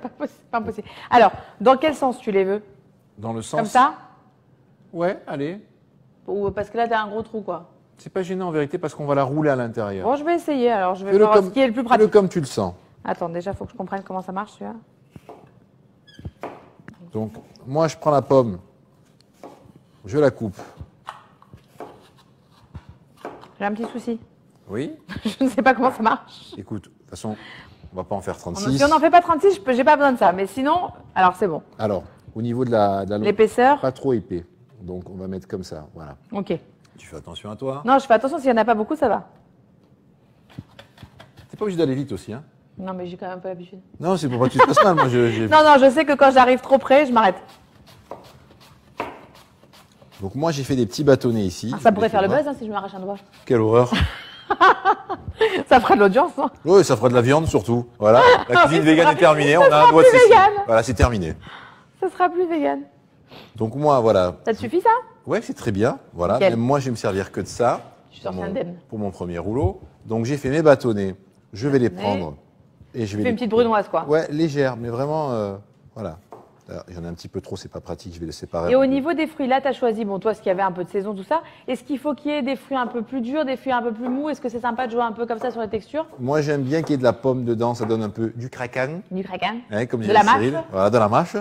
pas possible. Alors, dans quel sens tu les veux? Dans le sens. Comme ça? Ouais, allez. Ou parce que là t'as un gros trou quoi. C'est pas gênant en vérité parce qu'on va la rouler à l'intérieur. Bon, je vais essayer alors, je vais Fais-le voir comme- ce qui est le plus fais-le pratique. comme tu le sens. Attends, déjà, il faut que je comprenne comment ça marche, celui-là. Donc, moi, je prends la pomme, je la coupe. J'ai un petit souci. Oui. Je ne sais pas comment ça marche. Écoute, de toute façon, on va pas en faire Si 36. on n'en fait pas 36, j'ai pas besoin de ça. Mais sinon, alors c'est bon. Alors, au niveau de la L'épaisseur, pas trop épais. Donc, on va mettre comme ça. Voilà. ok. Tu fais attention à toi. Non, je fais attention, s'il n'y en a pas beaucoup, ça va. T'es pas obligé d'aller vite aussi, hein. Non, mais j'ai quand même pas l'habitude. Non, c'est pour pas que tu te passes mal. Moi, Non, non, je sais que quand j'arrive trop près, je m'arrête. Donc, moi, j'ai fait des petits bâtonnets ici. Ah, ça Je pourrait les faire fais le moi. buzz hein, si je m'arrache un doigt. Quelle horreur. Ça ferait de l'audience, non? Oui, ça fera de la viande surtout. Voilà. La cuisine ça végane sera- est terminée. ça On a sera un doigt de plus Cécile. végane. Voilà, c'est terminé. Ça sera plus vegan. Donc, moi, voilà. Ça te suffit, ça? Ouais, c'est très bien. Voilà. Nickel. Même moi, je vais me servir que de ça. Je suis sortie indemne. Pour mon premier rouleau. Donc, j'ai fait mes bâtonnets. Je vais les Bâtonnets. prendre. Et je Tu vais fais les une petite brunoise, quoi. Ouais, légère, mais vraiment, voilà. Alors, j'en ai un petit peu trop, c'est pas pratique, je vais les séparer. Et un au peu. niveau des fruits, là, tu as choisi, bon, toi, ce qu'il y avait un peu de saison, tout ça. Est-ce qu'il faut qu'il y ait des fruits un peu plus durs, des fruits un peu plus mous? Est-ce que c'est sympa de jouer un peu comme ça sur les textures? Moi, j'aime bien qu'il y ait de la pomme dedans, ça donne un peu du craquant, Du craquant? hein, comme De dirait la mâche. Cyril. Voilà, de la mâche.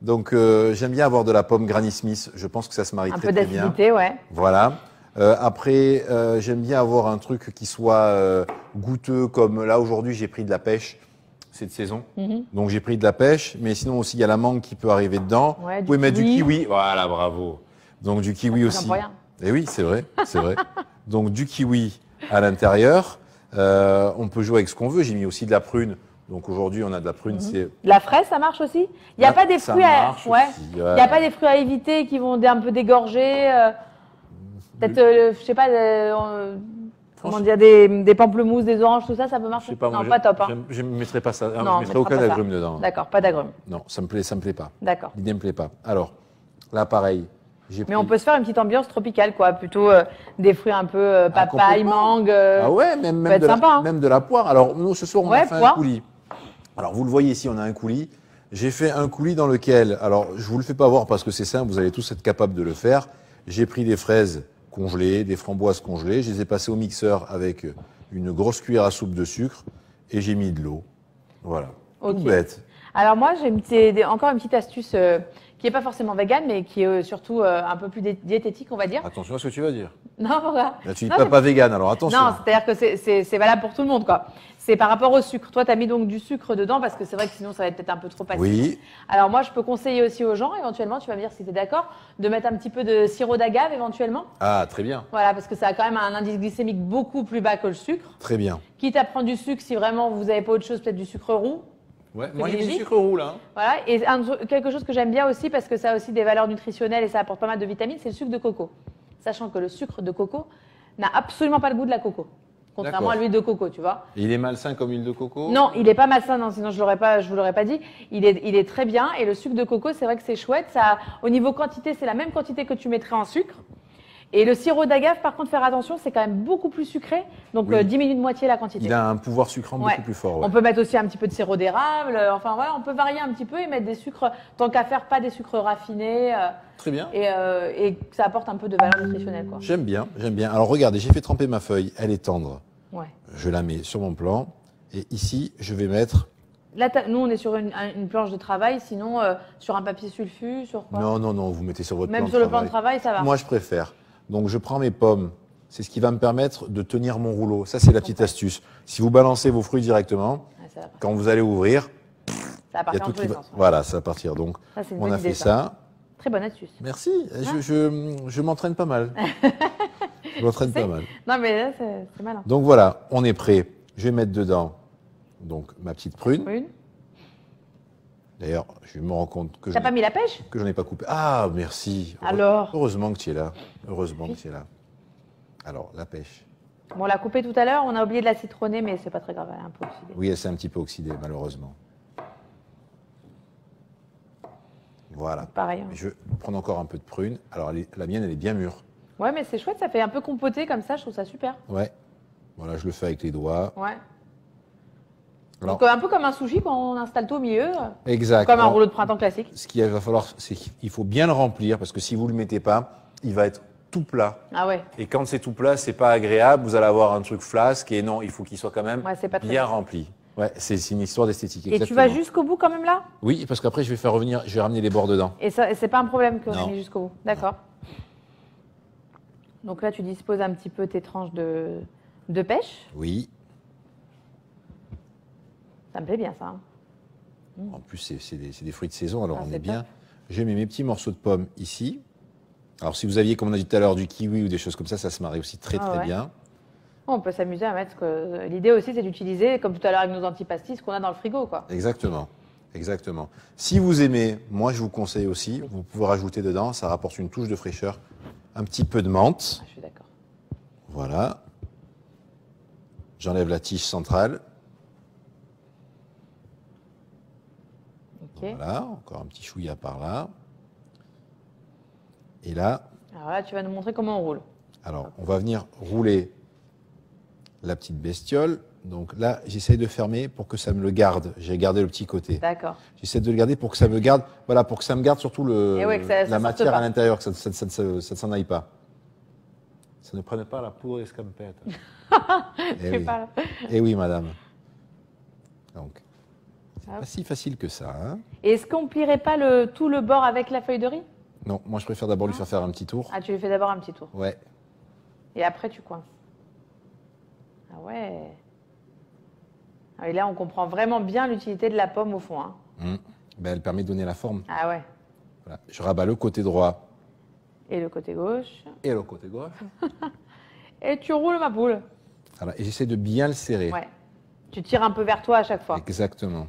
Donc, j'aime bien avoir de la pomme Granny Smith, je pense que ça se marie Un très, peu très bien. d'acidité, ouais. Voilà. Après, j'aime bien avoir un truc qui soit goûteux, comme là, aujourd'hui, j'ai pris de la pêche. C'est de saison. Mhm. Donc, j'ai pris de la pêche, mais sinon aussi, il y a la mangue qui peut arriver dedans. Ouais, Vous du pouvez mettre du kiwi. kiwi. Voilà, bravo. Donc, du kiwi J'en aussi. peux rien. Et oui, c'est vrai, c'est vrai. Donc du kiwi à l'intérieur. On peut jouer avec ce qu'on veut. J'ai mis aussi de la prune. Donc aujourd'hui, on a de la prune. C'est La fraise, ça marche aussi? Il n'y a Là, pas des ça fruits à... marche Ouais. aussi, Il ouais. n'y a pas des fruits à éviter qui vont un peu dégorger peut-être, je sais pas, comment dire, des pamplemousses, des oranges, tout ça, ça peut Je marcher? sais pas, moi, Non, pas top. Hein. je ne mettrais pas ça. Non, je on ne mettrais mettra aucun pas ça. agrume dedans. D'accord, pas d'agrumes. Non, ça me plaît pas. D'accord. L'idée me plaît pas. Alors, là, pareil. Mais on peut se faire une petite ambiance tropicale, quoi. Plutôt des fruits un peu papaye, complètement. mangue. Ah ouais, peut même, être sympa, hein. même de la poire. Alors, nous, ce soir, on Ouais, a fait poire. un coulis. Alors, vous le voyez ici, on a un coulis. J'ai fait un coulis dans lequel, alors, je vous le fais pas voir parce que c'est simple, vous allez tous être capables de le faire. J'ai pris des fraises congelées, des framboises congelées. Je les ai passées au mixeur avec une grosse cuillère à soupe de sucre et j'ai mis de l'eau. Voilà. Ok. Tout bête. Alors moi, j'ai encore une petite astuce qui n'est pas forcément végane, mais qui est surtout un peu plus diététique, on va dire. Attention à ce que tu vas dire. Non, pourquoi? Là, tu dis Non, pas vegan, alors attention. Non, c'est-à-dire que c'est valable pour tout le monde, quoi. C'est par rapport au sucre. Toi, tu as mis donc du sucre dedans parce que c'est vrai que sinon, ça va être peut-être un peu trop acide. Oui. Alors moi, je peux conseiller aussi aux gens, éventuellement, tu vas me dire si tu es d'accord, de mettre un petit peu de sirop d'agave, éventuellement. Ah, très bien. Voilà, parce que ça a quand même un indice glycémique beaucoup plus bas que le sucre. Très bien. Quitte à prendre du sucre, si vraiment vous n'avez pas autre chose, peut-être du sucre roux. Ouais, moi, j'ai mis du Privilégie. sucre roux, là. Voilà, et quelque chose que j'aime bien aussi, parce que ça a aussi des valeurs nutritionnelles et ça apporte pas mal de vitamines, c'est le sucre de coco. Sachant que le sucre de coco n'a absolument pas le goût de la coco. Contrairement D'accord. à l'huile de coco, tu vois. Et il est malsain comme l'huile de coco? Non, il est pas malsain, non, sinon je vous l'aurais pas dit. Il est très bien et le sucre de coco, c'est vrai que c'est chouette. Ça, au niveau quantité, c'est la même quantité que tu mettrais en sucre. Et le sirop d'agave, par contre, faire attention, c'est quand même beaucoup plus sucré. Donc Oui. diminue de moitié la quantité. Il a un pouvoir sucrant Ouais. beaucoup plus fort. Ouais. On peut mettre aussi un petit peu de sirop d'érable. Enfin voilà, on peut varier un petit peu et mettre des sucres, tant qu'à faire, pas des sucres raffinés. Très bien. Et ça apporte un peu de valeur nutritionnelle, quoi. J'aime bien, j'aime bien. Alors regardez, j'ai fait tremper ma feuille, elle est tendre. Ouais. Je la mets sur mon plan. Et ici, je vais mettre... Là, nous, on est sur une planche de travail, sinon sur un papier sulfu, sur quoi? Non, non, non, vous mettez sur votre Même plan sur de le plan de travail, ça va. Moi, je préfère. Donc, je prends mes pommes. C'est ce qui va me permettre de tenir mon rouleau. Ça, c'est la petite astuce. Si vous balancez vos fruits directement, Ouais, ça va partir. quand vous allez ouvrir, Ça va il y a partir en tout tous qui les va... sens. Voilà, ça va partir. Donc, Ça, c'est une on bonne a idée, fait ça. ça. Très bonne astuce. Merci. Je m'entraîne pas mal. Je m'entraîne pas mal. Non, mais là, c'est malin. Donc voilà, on est prêt. Je vais mettre dedans donc ma petite prune. Une. D'ailleurs, je me rends compte que T'as pas mis la pêche? j'en ai pas coupé. Ah, merci. Alors Heureusement que tu es là. Heureusement que tu es là. Alors, la pêche. Bon, on l'a coupée tout à l'heure, on a oublié de la citronner, mais c'est pas très grave, elle est un peu oxydée. Oui, elle s'est un petit peu oxydée, malheureusement. Voilà. Pareil. Hein. Je vais prendre encore un peu de prune. Alors, la mienne, elle est bien mûre. Ouais, mais c'est chouette, ça fait un peu compoté comme ça, je trouve ça super. Ouais. Voilà, je le fais avec les doigts. Ouais. Alors, Donc un peu comme un sushi quand on installe tout au milieu, exact. comme un Alors, rouleau de printemps classique. ce qu'il va falloir, c'est qu'il faut bien le remplir parce que si vous ne le mettez pas, il va être tout plat. Ah ouais. Et quand c'est tout plat, c'est pas agréable. Vous allez avoir un truc flasque et non, il faut qu'il soit quand même Ouais, c'est pas très bien bon. rempli. Ouais, c'est une histoire d'esthétique. Et tu exactement. vas jusqu'au bout quand même là? Oui, parce qu'après, je vais ramener les bords dedans. Et c'est pas un problème qu'on Non. ait mis jusqu'au bout. D'accord. Donc là, tu disposes un petit peu tes tranches de pêche. Oui. Ça me plaît bien ça. Hein. En plus, c'est des fruits de saison, alors Ah, on c'est est bien. top. J'ai mis mes petits morceaux de pommes ici. Alors, si vous aviez, comme on a dit tout à l'heure, du kiwi ou des choses comme ça se marie aussi très, Ah très ouais. bien. On peut s'amuser à mettre. L'idée aussi, c'est d'utiliser, comme tout à l'heure avec nos antipastis, ce qu'on a dans le frigo, quoi. Exactement. Exactement. Si vous aimez, moi, je vous conseille aussi, vous pouvez rajouter dedans, ça rapporte une touche de fraîcheur, un petit peu de menthe. Ah, je suis d'accord. Voilà. J'enlève la tige centrale. Ok. Voilà, encore un petit chouïa par là. Et là, Alors là, tu vas nous montrer comment on roule. alors, on va venir rouler la petite bestiole. Donc là, j'essaye de fermer pour que ça me le garde. J'ai gardé le petit côté. D'accord. J'essaie de le garder pour que ça me garde, voilà, pour que ça me garde surtout Et ouais, que ça la sorte matière pas. à l'intérieur, que ça ne s'en aille pas. Ça ne prenne pas la poudre escampette. C'est pas- Eh oui, madame. Donc, c'est Hop. pas si facile que ça. Hein. Et est-ce qu'on plierait pas tout le bord avec la feuille de riz? Non, moi je préfère d'abord lui faire un petit tour. Ah, tu lui fais d'abord un petit tour. Ouais. Et après, tu coinces. Ah ouais. Ah, et là, on comprend vraiment bien l'utilité de la pomme au fond. Hein. Ben, elle permet de donner la forme. Ah ouais. Voilà. Je rabats le côté droit Et le côté gauche. et le côté gauche. Et tu roules ma poule. Voilà. Et j'essaie de bien le serrer. Ouais. Tu tires un peu vers toi à chaque fois. Exactement.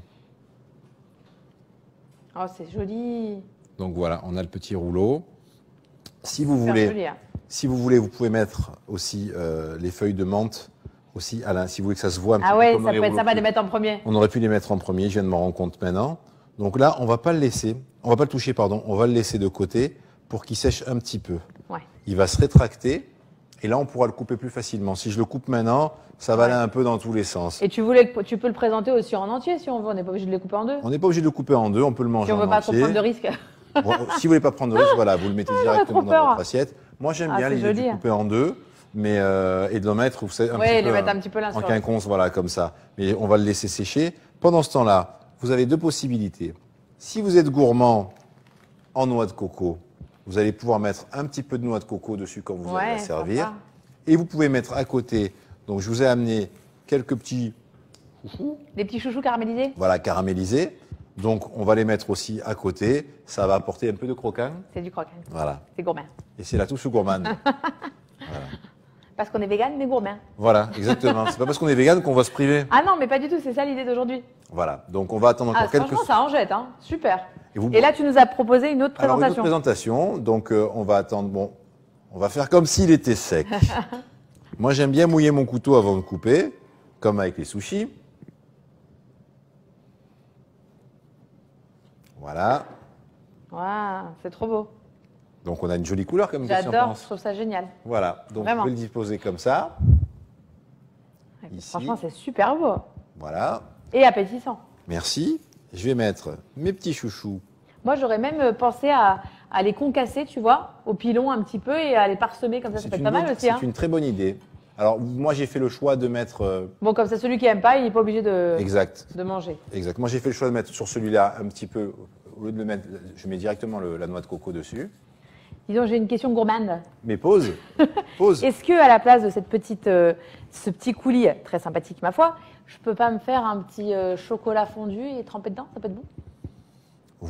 Oh, c'est joli. Donc voilà, on a le petit rouleau. Si vous Super voulez, joli, hein. si vous voulez, vous pouvez mettre aussi les feuilles de menthe aussi, si vous voulez que ça se voit un petit Ah peu ouais, comme dans ça les peut être rouleaux sympa de cubes. les mettre en premier. On aurait pu les mettre en premier, je viens de m'en rendre compte maintenant. Donc là, on va pas le laisser, on va pas le toucher, pardon, on va le laisser de côté pour qu'il sèche un petit peu. Ouais. Il va se rétracter et là, on pourra le couper plus facilement. Si je le coupe maintenant, ça va aller un peu dans tous les sens. Et tu peux le présenter aussi en entier si on veut. On n'est pas obligé de les couper en deux. On n'est pas obligé de le couper en deux, on peut le manger Si on veut en pas trop entier. prendre de risques. Bon, si vous voulez pas prendre de risque, voilà, vous le mettez directement trop dans peur. votre assiette. Moi, j'aime Ah, bien c'est l'idée de joli. le couper en deux, mais et de le mettre, vous savez, un Ouais, petit les peu mettre un petit peu l'un en sur l'autre. quinconce, voilà, comme ça. Mais on va le laisser sécher. Pendant ce temps-là, vous avez deux possibilités. Si vous êtes gourmand en noix de coco, vous allez pouvoir mettre un petit peu de noix de coco dessus quand vous allez la servir. sympa. Et vous pouvez mettre à côté, donc je vous ai amené quelques petits chouchous, Des petits chouchous caramélisés. voilà, caramélisés. Donc on va les mettre aussi à côté. Ça va apporter un peu de croquant. C'est du croquant. Voilà. C'est gourmand. Et c'est la touche gourmande. Parce qu'on est vegan, mais gourmand. Voilà, exactement. C'est pas parce qu'on est vegan qu'on va se priver. Ah non, mais pas du tout. C'est ça l'idée d'aujourd'hui. Voilà. Donc on va attendre encore Ah, quelques. franchement, ça en jette. Hein. Super. Et vous- Et là, tu nous as proposé une autre Alors une autre présentation. présentation. Donc on va attendre. Bon, on va faire comme s'il était sec. Moi, j'aime bien mouiller mon couteau avant de couper, comme avec les sushis. Voilà. Waouh, c'est trop beau. Donc on a une jolie couleur comme question, je J'adore. pense. Je trouve ça génial. Voilà. Donc Vraiment. vous pouvez le disposer comme ça. Ici. Franchement, c'est super beau. Voilà. Et appétissant. Merci. Je vais mettre mes petits chouchous. Moi, j'aurais même pensé à les concasser, tu vois, au pilon un petit peu et à les parsemer comme ça. Ça peut être pas mal aussi. Hein. C'est une très bonne idée. Alors moi j'ai fait le choix de mettre Bon, comme ça, celui qui aime pas, il n'est pas obligé de exact. manger. Exact. Moi j'ai fait le choix de mettre sur celui-là un petit peu au lieu de le mettre, je mets directement la noix de coco dessus. Disons, j'ai une question gourmande. Mais pause. Pause. Est-ce que à la place de cette petite, ce petit coulis très sympathique, ma foi, je peux pas me faire un petit chocolat fondu et tremper dedans? Ça peut être bon?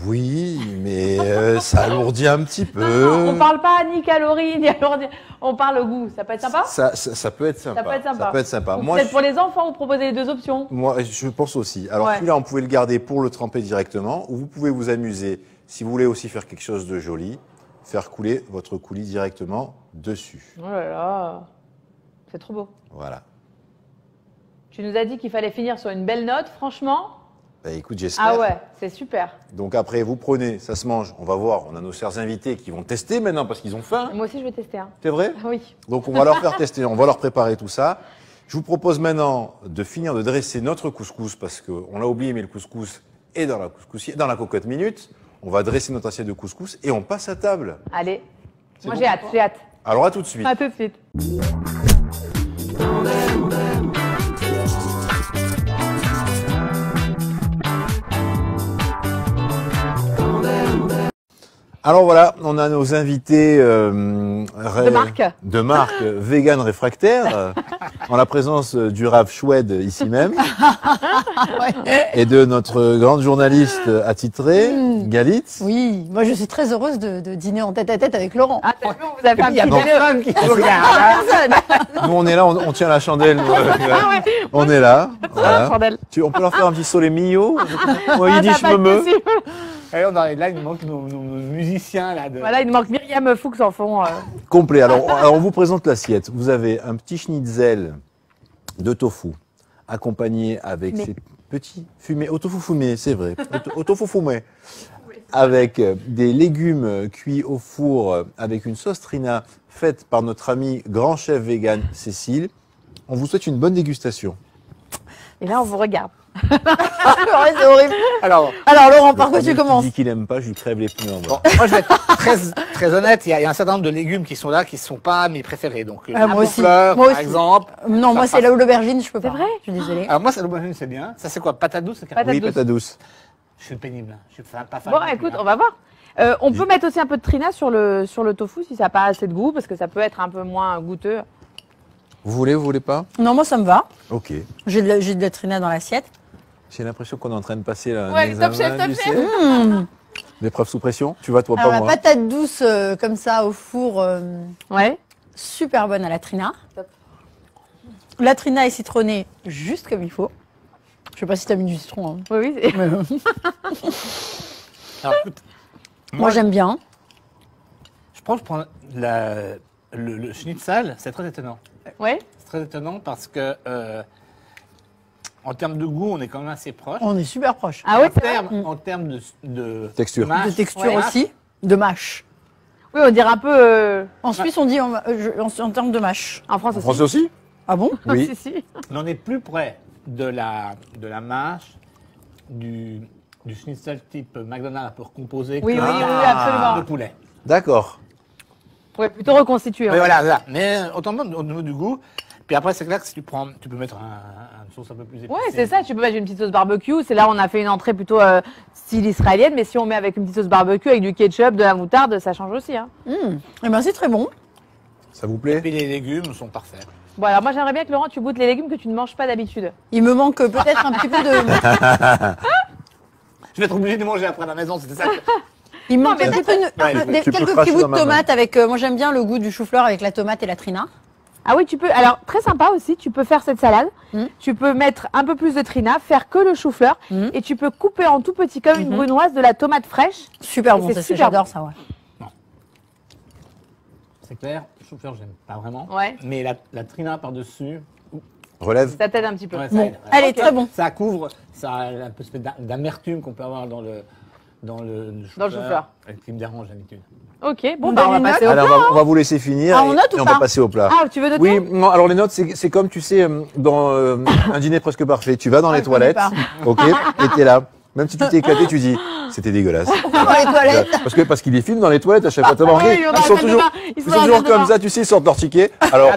Oui, mais ça alourdit un petit peu. Non, on parle pas ni calories ni alourdir. On parle au goût. Ça peut être sympa? Ça peut être sympa. Ça peut être sympa. Ça peut être sympa. Ou Moi, peut-être pour les enfants, vous proposez les deux options. moi, je pense aussi. Alors Ouais. celui-là, on pouvait le garder pour le tremper directement, ou vous pouvez vous amuser, si vous voulez aussi faire quelque chose de joli, faire couler votre coulis directement dessus. Oh là là, c'est trop beau. Voilà. Tu nous as dit qu'il fallait finir sur une belle note, franchement. Bah, écoute, j'espère. Ah ouais, c'est super. Donc après, vous prenez, ça se mange, on va voir, on a nos chers invités qui vont tester maintenant parce qu'ils ont faim. Moi aussi, je vais tester. Hein. C'est vrai? Oui. Donc on va leur faire tester, on va leur préparer tout ça. Je vous propose maintenant de finir de dresser notre couscous parce qu'on l'a oublié, mais le couscous est dans la couscoussière, dans la cocotte minute. On va dresser notre assiette de couscous et on passe à table. Allez. C'est Moi, bon j'ai pour hâte, toi j'ai hâte. Alors à tout de suite. À tout de suite. Alors voilà, on a nos invités De marque. vegan réfractaire, en la présence du Rav Choued ici même, et de notre grande journaliste attitrée, Galit. Oui, moi je suis très heureuse de dîner en tête-à-tête avec Laurent. Ah, t'as vu, on vous a fait un Il y a petit personne déjeuner. qui nous regarde. Nous on est là, on tient la chandelle. nous, on est là. Voilà. Chandelle. On peut leur faire un petit soleillo. Moi, Ah, il dit ça je va me pas meus. être possible. Alors, là, il nous manque nos musiciens là. Voilà, il nous manque Myriam Fuchs en fond. Complet. Alors on vous présente l'assiette. Vous avez un petit schnitzel de tofu, accompagné avec Fumé. ces petits fumés, au tofu fumé, c'est vrai, au tofu fumé, avec des légumes cuits au four, avec une sauce trina faite par notre ami grand chef vegan Cécile. On vous souhaite une bonne dégustation. Et là, on vous regarde. Ouais, c'est horrible. Alors, Alors Laurent, par Le quoi premier tu qui commences? dit qu'il aime pas, je lui crève les pneus en bas. bon, moi je vais être très honnête, il y a un certain nombre de légumes qui sont là qui ne sont pas mes préférés. Donc, Ah, moi aussi. fleur, Moi par aussi. exemple. Non, moi Ça c'est passe. là où l'aubergine, je peux pas. C'est vrai Je suis désolée. Alors, moi, ça l'aubergine, c'est bien. Ça, c'est quoi? Patate douce? Patate Oui, douce. patate douce. Je suis pénible. Je suis pas fan. Bon, non plus, écoute, hein. on va voir. On peut mettre aussi un peu de trina sur le tofu si ça n'a pas assez de goût, parce que ça peut être un peu moins goûteux. Vous voulez pas? Non, moi ça me va. Ok. J'ai de la trina dans l'assiette. J'ai l'impression qu'on est en train de passer là, un Ouais, top chef, examen, top tu chef. sais. L'épreuve sous pression. Tu vas toi, Alors pas la moi. patate douce comme ça au four, Ouais. super bonne à la trina. Top. La trina est citronnée juste comme il faut. Je sais pas si t'as mis du citron. Hein. Oui, oui. Mais, Alors, écoute, moi, j'aime bien. je pense que je prends le schnitzel, c'est très étonnant. Ouais. C'est très étonnant parce que, en termes de goût, on est quand même assez proche. On est super proches. Ah ouais, c'est vrai. En termes de Texture. mâche, De texture ouais, aussi, de mâche. Oui, on dirait un peu. En Suisse, on dit en termes de mâche. En France En aussi. français aussi? Ah bon? Oui. Si, si. on est plus près de la mâche, du schnitzel type McDonald's un peu recomposé Oui, que oui, oui, de absolument. poulet. D'accord. Ouais, plutôt reconstitué. Mais hein. voilà, voilà. Mais autant au niveau du goût. Puis après, c'est clair que si tu peux mettre une sauce un peu plus épicée. Ouais, c'est ça. Tu peux mettre une petite sauce barbecue. C'est là, on a fait une entrée plutôt style israélienne. Mais si on met avec une petite sauce barbecue, avec du ketchup, de la moutarde, ça change aussi. Hein. Eh ben, c'est très bon. Ça vous Et plaît? puis les légumes sont parfaits. Bon, alors moi, j'aimerais bien que Laurent, tu goûtes les légumes que tu ne manges pas d'habitude. Il me manque peut-être un petit peu de. Je vais être obligé de manger après à la maison, c'était ça. Il me manque mais un petit peu Ouais, tu peux quelques cracher petits bouts dans de ma main. tomate avec. Moi, j'aime bien le goût du chou-fleur avec la tomate et la trina. Ah oui, tu peux. Alors, très sympa aussi, tu peux faire cette salade. Mm. Tu peux mettre un peu plus de trina, faire que le chou-fleur. Mm. Et tu peux couper en tout petit comme une brunoise de la tomate fraîche. Super Et bon, c'est ça, super j'adore bon. ça, ouais. C'est clair, le chou-fleur, j'aime pas vraiment. Ouais. Mais la trina par-dessus, Relève? Ça t'aide un petit peu. ouais, ça Bon, aide. allez, Ok. très bon. Ça couvre, ça a un peu d'amertume qu'on peut avoir dans le chou-fleur. Avec qui me dérange d'habitude. Ok, bon, On bah, on va donne une passer au Allez, plat. on va vous laisser finir Ah, on note ou on pas va passer au plat. Ah, tu veux noter? Oui, non, alors les notes, c'est comme tu sais, dans un dîner presque parfait. Tu vas dans les je connais toilettes, ok, et t'es là. Même si tu t'es éclaté, tu dis, c'était dégueulasse. Dans les toilettes. Parce qu'ils les filment dans les toilettes à chaque fois. T'as Ah remarqué oui, on ils sont arrête toujours, pas. Ils ils sont sont toujours arrête comme pas. ça, tu sais, ils sortent leur ticket. Alors,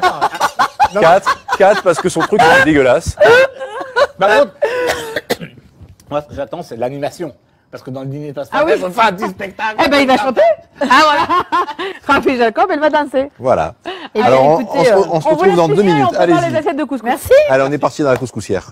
4 parce que son truc il est dégueulasse. Par contre, moi, ce que j'attends, c'est l'animation. Parce que dans le dîner de passe Ah oui. on fait un petit spectacle. Eh ben, il va chanter. Ah, voilà. Raphaël Jacob, elle va danser. Voilà. Eh bien, Alors, écoutez, on se vous retrouve laisse dans 2 finir et minutes. On prépare les Allez-y. assiettes de couscous. Merci. Allez, on est parti dans la couscoussière.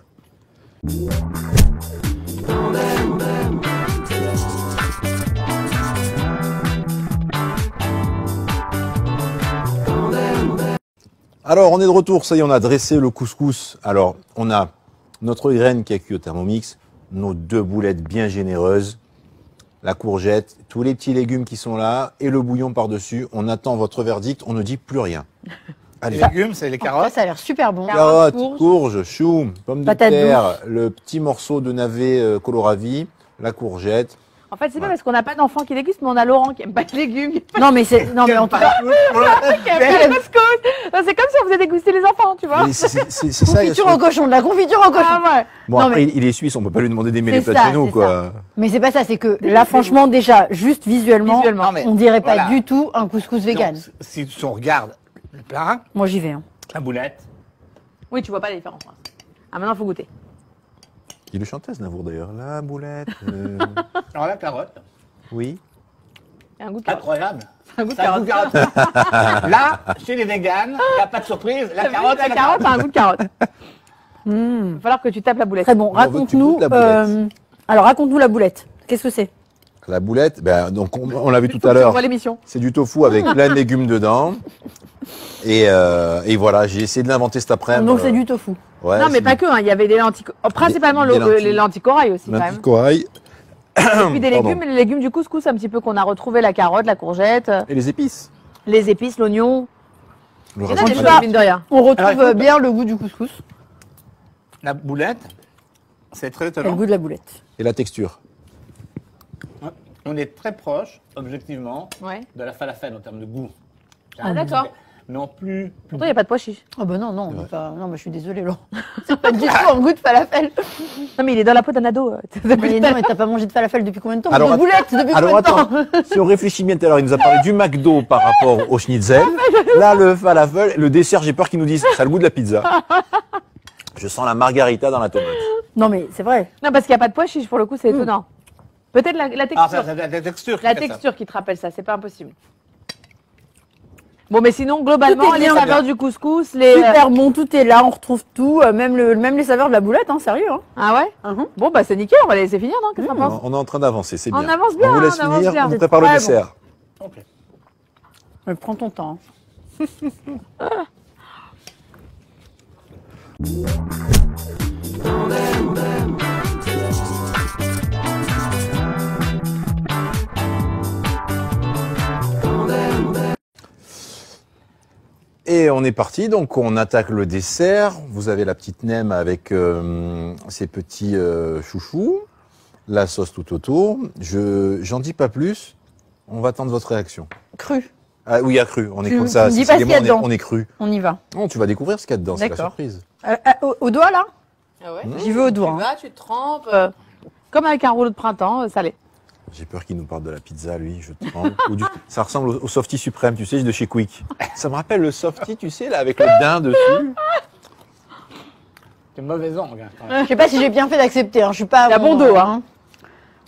Alors, on est de retour. Ça y est, on a dressé le couscous. Alors, on a notre graine qui a cuit au Thermomix, nos 2 boulettes bien généreuses, la courgette, tous les petits légumes qui sont là et le bouillon par-dessus. On attend votre verdict. On ne dit plus rien. Allez. Les légumes, c'est les Ça, carottes. ça a l'air super bon. Carottes, Carottes, courges, choux, pommes de Patates terre, le petit morceau de navet kohlrabi, la courgette. En fait, c'est pas parce qu'on n'a pas d'enfant qui déguste, mais on a Laurent qui aime pas les légumes. Non, mais c'est. Non, mais en tout cas. Qui aime pas le couscous. Non, c'est comme si on faisait déguster les enfants, tu vois. Mais c'est ça. Confiture au cochon, de la confiture au cochon. Ah ouais. Bon, Non, après, mais- il est suisse, on peut pas lui demander d'aimer les C'est plats de ça, chez nous, c'est quoi. Mais c'est pas ça, c'est que là, franchement, déjà, juste visuellement, Visuellement. Non, mais on dirait pas voilà. du tout un couscous vegan. Donc, si on regarde le plat, Moi, j'y vais. Hein. la boulette, Oui, tu vois pas la différence. hein. Ah, maintenant, faut goûter. Il le chantait, Znavour, d'ailleurs. La boulette. alors la carotte, Oui. Il y a un goût de carotte. incroyable. Un goût de Ça a un goût carotte. de carotte. Là, chez les véganes, il n'y a pas de surprise. La carotte, La c'est la carotte carotte. a un goût de carotte. Il va falloir que tu tapes la boulette. Très bon. On veut que tu Raconte-nous. goûtes la boulette. Alors, raconte-nous la boulette. Qu'est-ce que c'est? La boulette, ben, donc on l'a vu tout Faut à que tu l'heure. revoies l'émission. C'est du tofu avec plein de légumes dedans. Et voilà, j'ai essayé de l'inventer cet après-midi. Donc, c'est du tofu. Ouais, Non, mais c'est pas que. hein. Il y avait des lentilles. Principalement Des lentilles. les lentilles corail aussi, du quand lentilles même. corail. Et puis des Pardon. légumes, les légumes du couscous un petit peu qu'on a retrouvé, la carotte, la courgette, Et les épices. les épices, l'oignon. Le Il y en a raisin des de choses, patate. mine de rien. On retrouve Alors, écoute- bien le goût du couscous La boulette, c'est très et le étonnant. goût de la boulette. Et la texture. On est très proche, objectivement, Ouais. de la falafel en termes de goût. Ah, d'accord. Mais en plus. Pourtant, il n'y a pas de pois chiches. Oh ben non, non, on est pas... non, mais je suis désolée, Laurent. C'est pas du tout un goût de falafel. Non, mais il est dans la peau d'un ado. Mais non, mais t'as pas mangé de falafel depuis combien de temps? Alors, De boulettes depuis Alors combien de temps? attends, si on réfléchit bien tout à l'heure, il nous a parlé du McDo par rapport au schnitzel. Là, le falafel, le dessert, j'ai peur qu'il nous dise, ça a le goût de la pizza. Je sens la margarita dans la tomate. Non, mais c'est vrai. Non, parce qu'il n'y a pas de pois chiches, pour le coup, c'est étonnant. Peut-être la Ah, texture. c'est la texture. qui La fait ça. texture qui te rappelle ça, c'est pas impossible. Bon, mais sinon, globalement, Tout est les bien. saveurs du couscous, les. Super bon, tout est là, on retrouve tout, même les saveurs de la boulette, hein, sérieux. Hein. Ah ouais Mhm. Bon, bah c'est nickel, on va les laisser finir, non? Qu'est-ce que t'en penses? On est en train d'avancer, c'est bien. On avance bien, On vous laisse on avance finir, bien. on vous C'est prépare le très bon. dessert. Ok. Mais prends ton temps. Hein. Et on est parti, donc on attaque le dessert. Vous avez la petite nem avec ses petits chouchous, la sauce tout autour. J'en dis pas plus, on va attendre votre réaction. Cru. Ah oui, à cru, on est Tu comme ça. me dis pas ce qu'il y a Décidément, dedans. on est cru. On y va. Non, tu vas découvrir ce qu'il y a dedans, c'est la D'accord. surprise. Au doigt, là? Ah ouais. J'y vais au doigt. Tu hein. vas, tu te trempes, comme avec un rouleau de printemps, salé. J'ai peur qu'il nous parle de la pizza, lui, je tremble. Ça ressemble au Softy suprême, tu sais, de chez Quick. Ça me rappelle le Softy, tu sais, là, avec le daim dessus. C'est mauvais angle. Hein, quand même. Je sais pas si j'ai bien fait d'accepter. Hein. Je suis pas. Il y a bon dos, hein.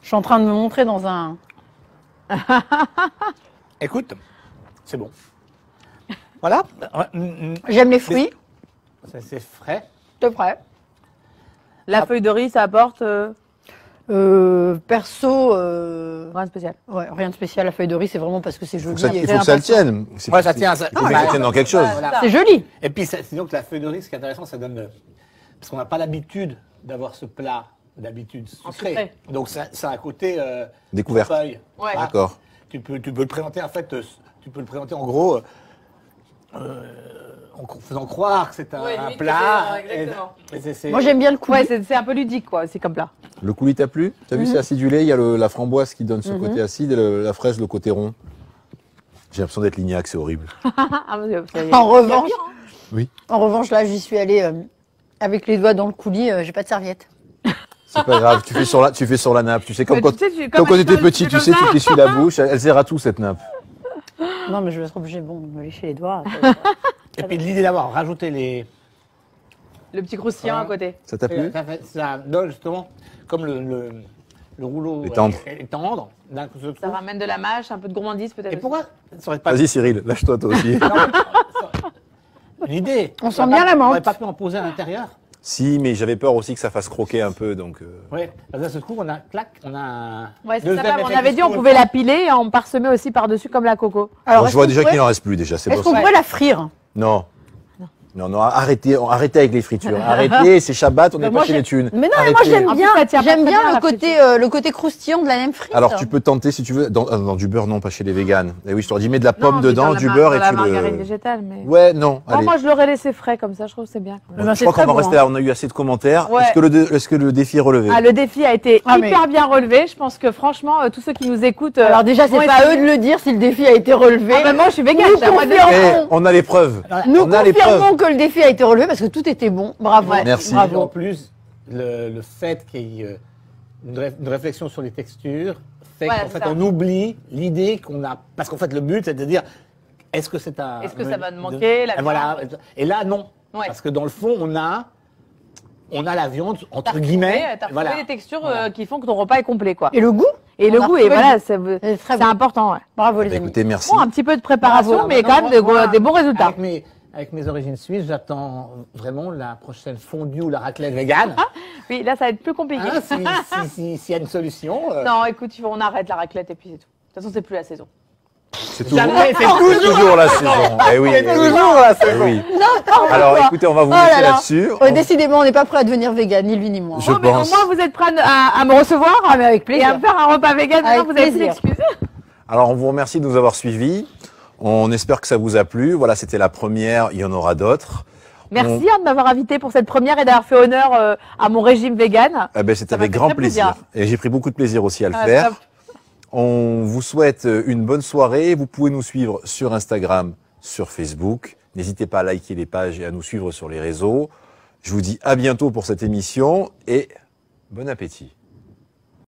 Je suis en train de me montrer dans un. Écoute, c'est bon. Voilà. J'aime les fruits. C'est frais. C'est vrai. La feuille de riz, ça apporte Perso, rien de spécial. ouais, rien de spécial. La feuille de riz, c'est vraiment parce que c'est Il joli. faut et que ça le intéressant. tienne. Ouais, ça tient. Il faut que ça tienne dans quelque chose. Voilà. C'est joli. Et puis, sinon, que la feuille de riz, ce qui est intéressant, ça donne. Parce qu'on n'a pas l'habitude d'avoir ce plat, d'habitude sucré. sucré. Donc, ça a un côté. Découverte. feuille. Ouais. Voilà. D'accord. Tu peux le présenter, en fait, tu peux le présenter en gros. En faisant croire que c'est un, Ouais, un limite, plat. que c'est, exactement. Moi, j'aime bien le coulis. Ouais, c'est un peu ludique, quoi. C'est comme plat. Le coulis t'a plu? T'as vu, c'est acidulé. Il y a la framboise qui donne ce côté acide et la fraise, le côté rond. J'ai l'impression d'être Lignac, c'est horrible. Ah, En revanche, Oui. en revanche, là, j'y suis allée avec les doigts dans le coulis. J'ai pas de serviette. C'est pas grave, tu fais sur la nappe. Tu sais, comme Mais quand, tu sais, tu- comme comme quand elle t'étais parle, petit, c'est tu comme sais, ça. tu t'essuies la bouche, elle sert à tout cette nappe. Non, mais je vais être obligée, bon, de me lécher les doigts. Et puis, l'idée d'avoir rajouté les. Le petit croustillant à côté. Ça t'a plu? Ça donne justement, comme le rouleau Les tendres. est tendre, d'un coup, Ça ramène de la mâche, un peu de gourmandise peut-être. Et aussi. pourquoi ça aurait pas Vas-y Cyril, lâche-toi toi aussi. Une idée. On sent bien la menthe. On n'aurait pas pu en poser à l'intérieur. Si, mais j'avais peur aussi que ça fasse croquer un peu, donc. Oui. Parce que ce coup, on a clac, on a un. Ouais, c'est deuxième sympa. On effet avait dit on qui se pouvait trouve. la piler et on parsemait aussi par-dessus comme la coco. Alors, est-ce je vois qu'on déjà pourrait- qu'il n'en reste plus déjà, c'est Est-ce bon. qu'on pourrait la frire? Non. Non, arrêtez avec les fritures. Arrêtez, c'est Shabbat, on n'est moi, pas chez j'ai- les thunes. Mais non, mais moi Arrêtez. j'aime En plus, bien, ça tient pas j'aime très bien bien, la le côté croustillant de la nem frite. Alors tu peux tenter si tu veux, dans du beurre non, pas chez les véganes. Et oui, je te dis, mets de la pomme Non, mais dedans, dans la du mar- beurre dans et la tu margarine le... végétale, mais. Ouais, non, Non, allez. moi je l'aurais laissé frais comme ça, je trouve que c'est bien. Ben, Je c'est crois très qu'on va bon, rester hein. là, on a eu assez de commentaires. Ouais. Est-ce que le défi est relevé? Ah, le défi a été Ah, mais- hyper bien relevé. Je pense que franchement, tous ceux qui nous écoutent. Alors déjà, c'est vont pas essayer. eux de le dire si le défi a été relevé. Ah, bah, moi je suis végane, Nous j'ai le droit de le confirmons. dire. Eh, on a les preuves. Nous on a les preuves. confirmons que le défi a été relevé parce que tout était bon. Bravo. Ouais. Merci. Et en Bravo. plus, le fait qu'il y ait une réflexion sur les textures fait Voilà, qu'en c'est fait, ça. on oublie l'idée qu'on a. Parce qu'en fait, le but, c'est de dire est-ce que c'est un. Est-ce que ça va me manquer, la Et voilà. viande Et là, non. Ouais. Parce que dans le fond, on a la viande, T'as entre retrouvé- guillemets. T'as retrouvé voilà. des textures Voilà. qui font que ton repas est complet, quoi. Et le goût? Et le On a goût, et retrouvé voilà, le c'est C'est très c'est bon. important, ouais. Bravo les Bah, amis. écoutez, merci. Bon, un petit peu de préparation, Bravo. mais quand même Moi, des bons résultats. Avec mes origines suisses, j'attends vraiment la prochaine fondue ou la raclette végane. Oui, là, ça va être plus compliqué. Hein, s'il y a une solution. Non, écoute, on arrête la raclette et puis c'est tout. De toute façon, c'est plus la saison. C'est toujours, Jamais, c'est c'est toujours la saison. Eh oui, C'est eh oui. toujours la Eh oui. Non, Alors écoutez, on va vous Oh là laisser là. là-dessus. Décidément, on n'est pas prêt à devenir vegan, ni lui ni moi. Je Bon, mais au pense. moins, vous êtes prêts à me recevoir Ah, mais avec et plaisir. à me faire un repas vegan. Maintenant, Avec vous avez plus plaisir. d'excuses. Alors, on vous remercie de nous avoir suivis. On espère que ça vous a plu. Voilà, c'était la première. Il y en aura d'autres. Merci de m'avoir invité pour cette première et d'avoir fait honneur à mon régime vegan. Eh ben, c'est Ça m'a avec fait grand très plaisir. plaisir. Et j'ai pris beaucoup de plaisir aussi à le Ah, faire. top. On vous souhaite une bonne soirée. Vous pouvez nous suivre sur Instagram, sur Facebook. N'hésitez pas à liker les pages et à nous suivre sur les réseaux. Je vous dis à bientôt pour cette émission et bon appétit.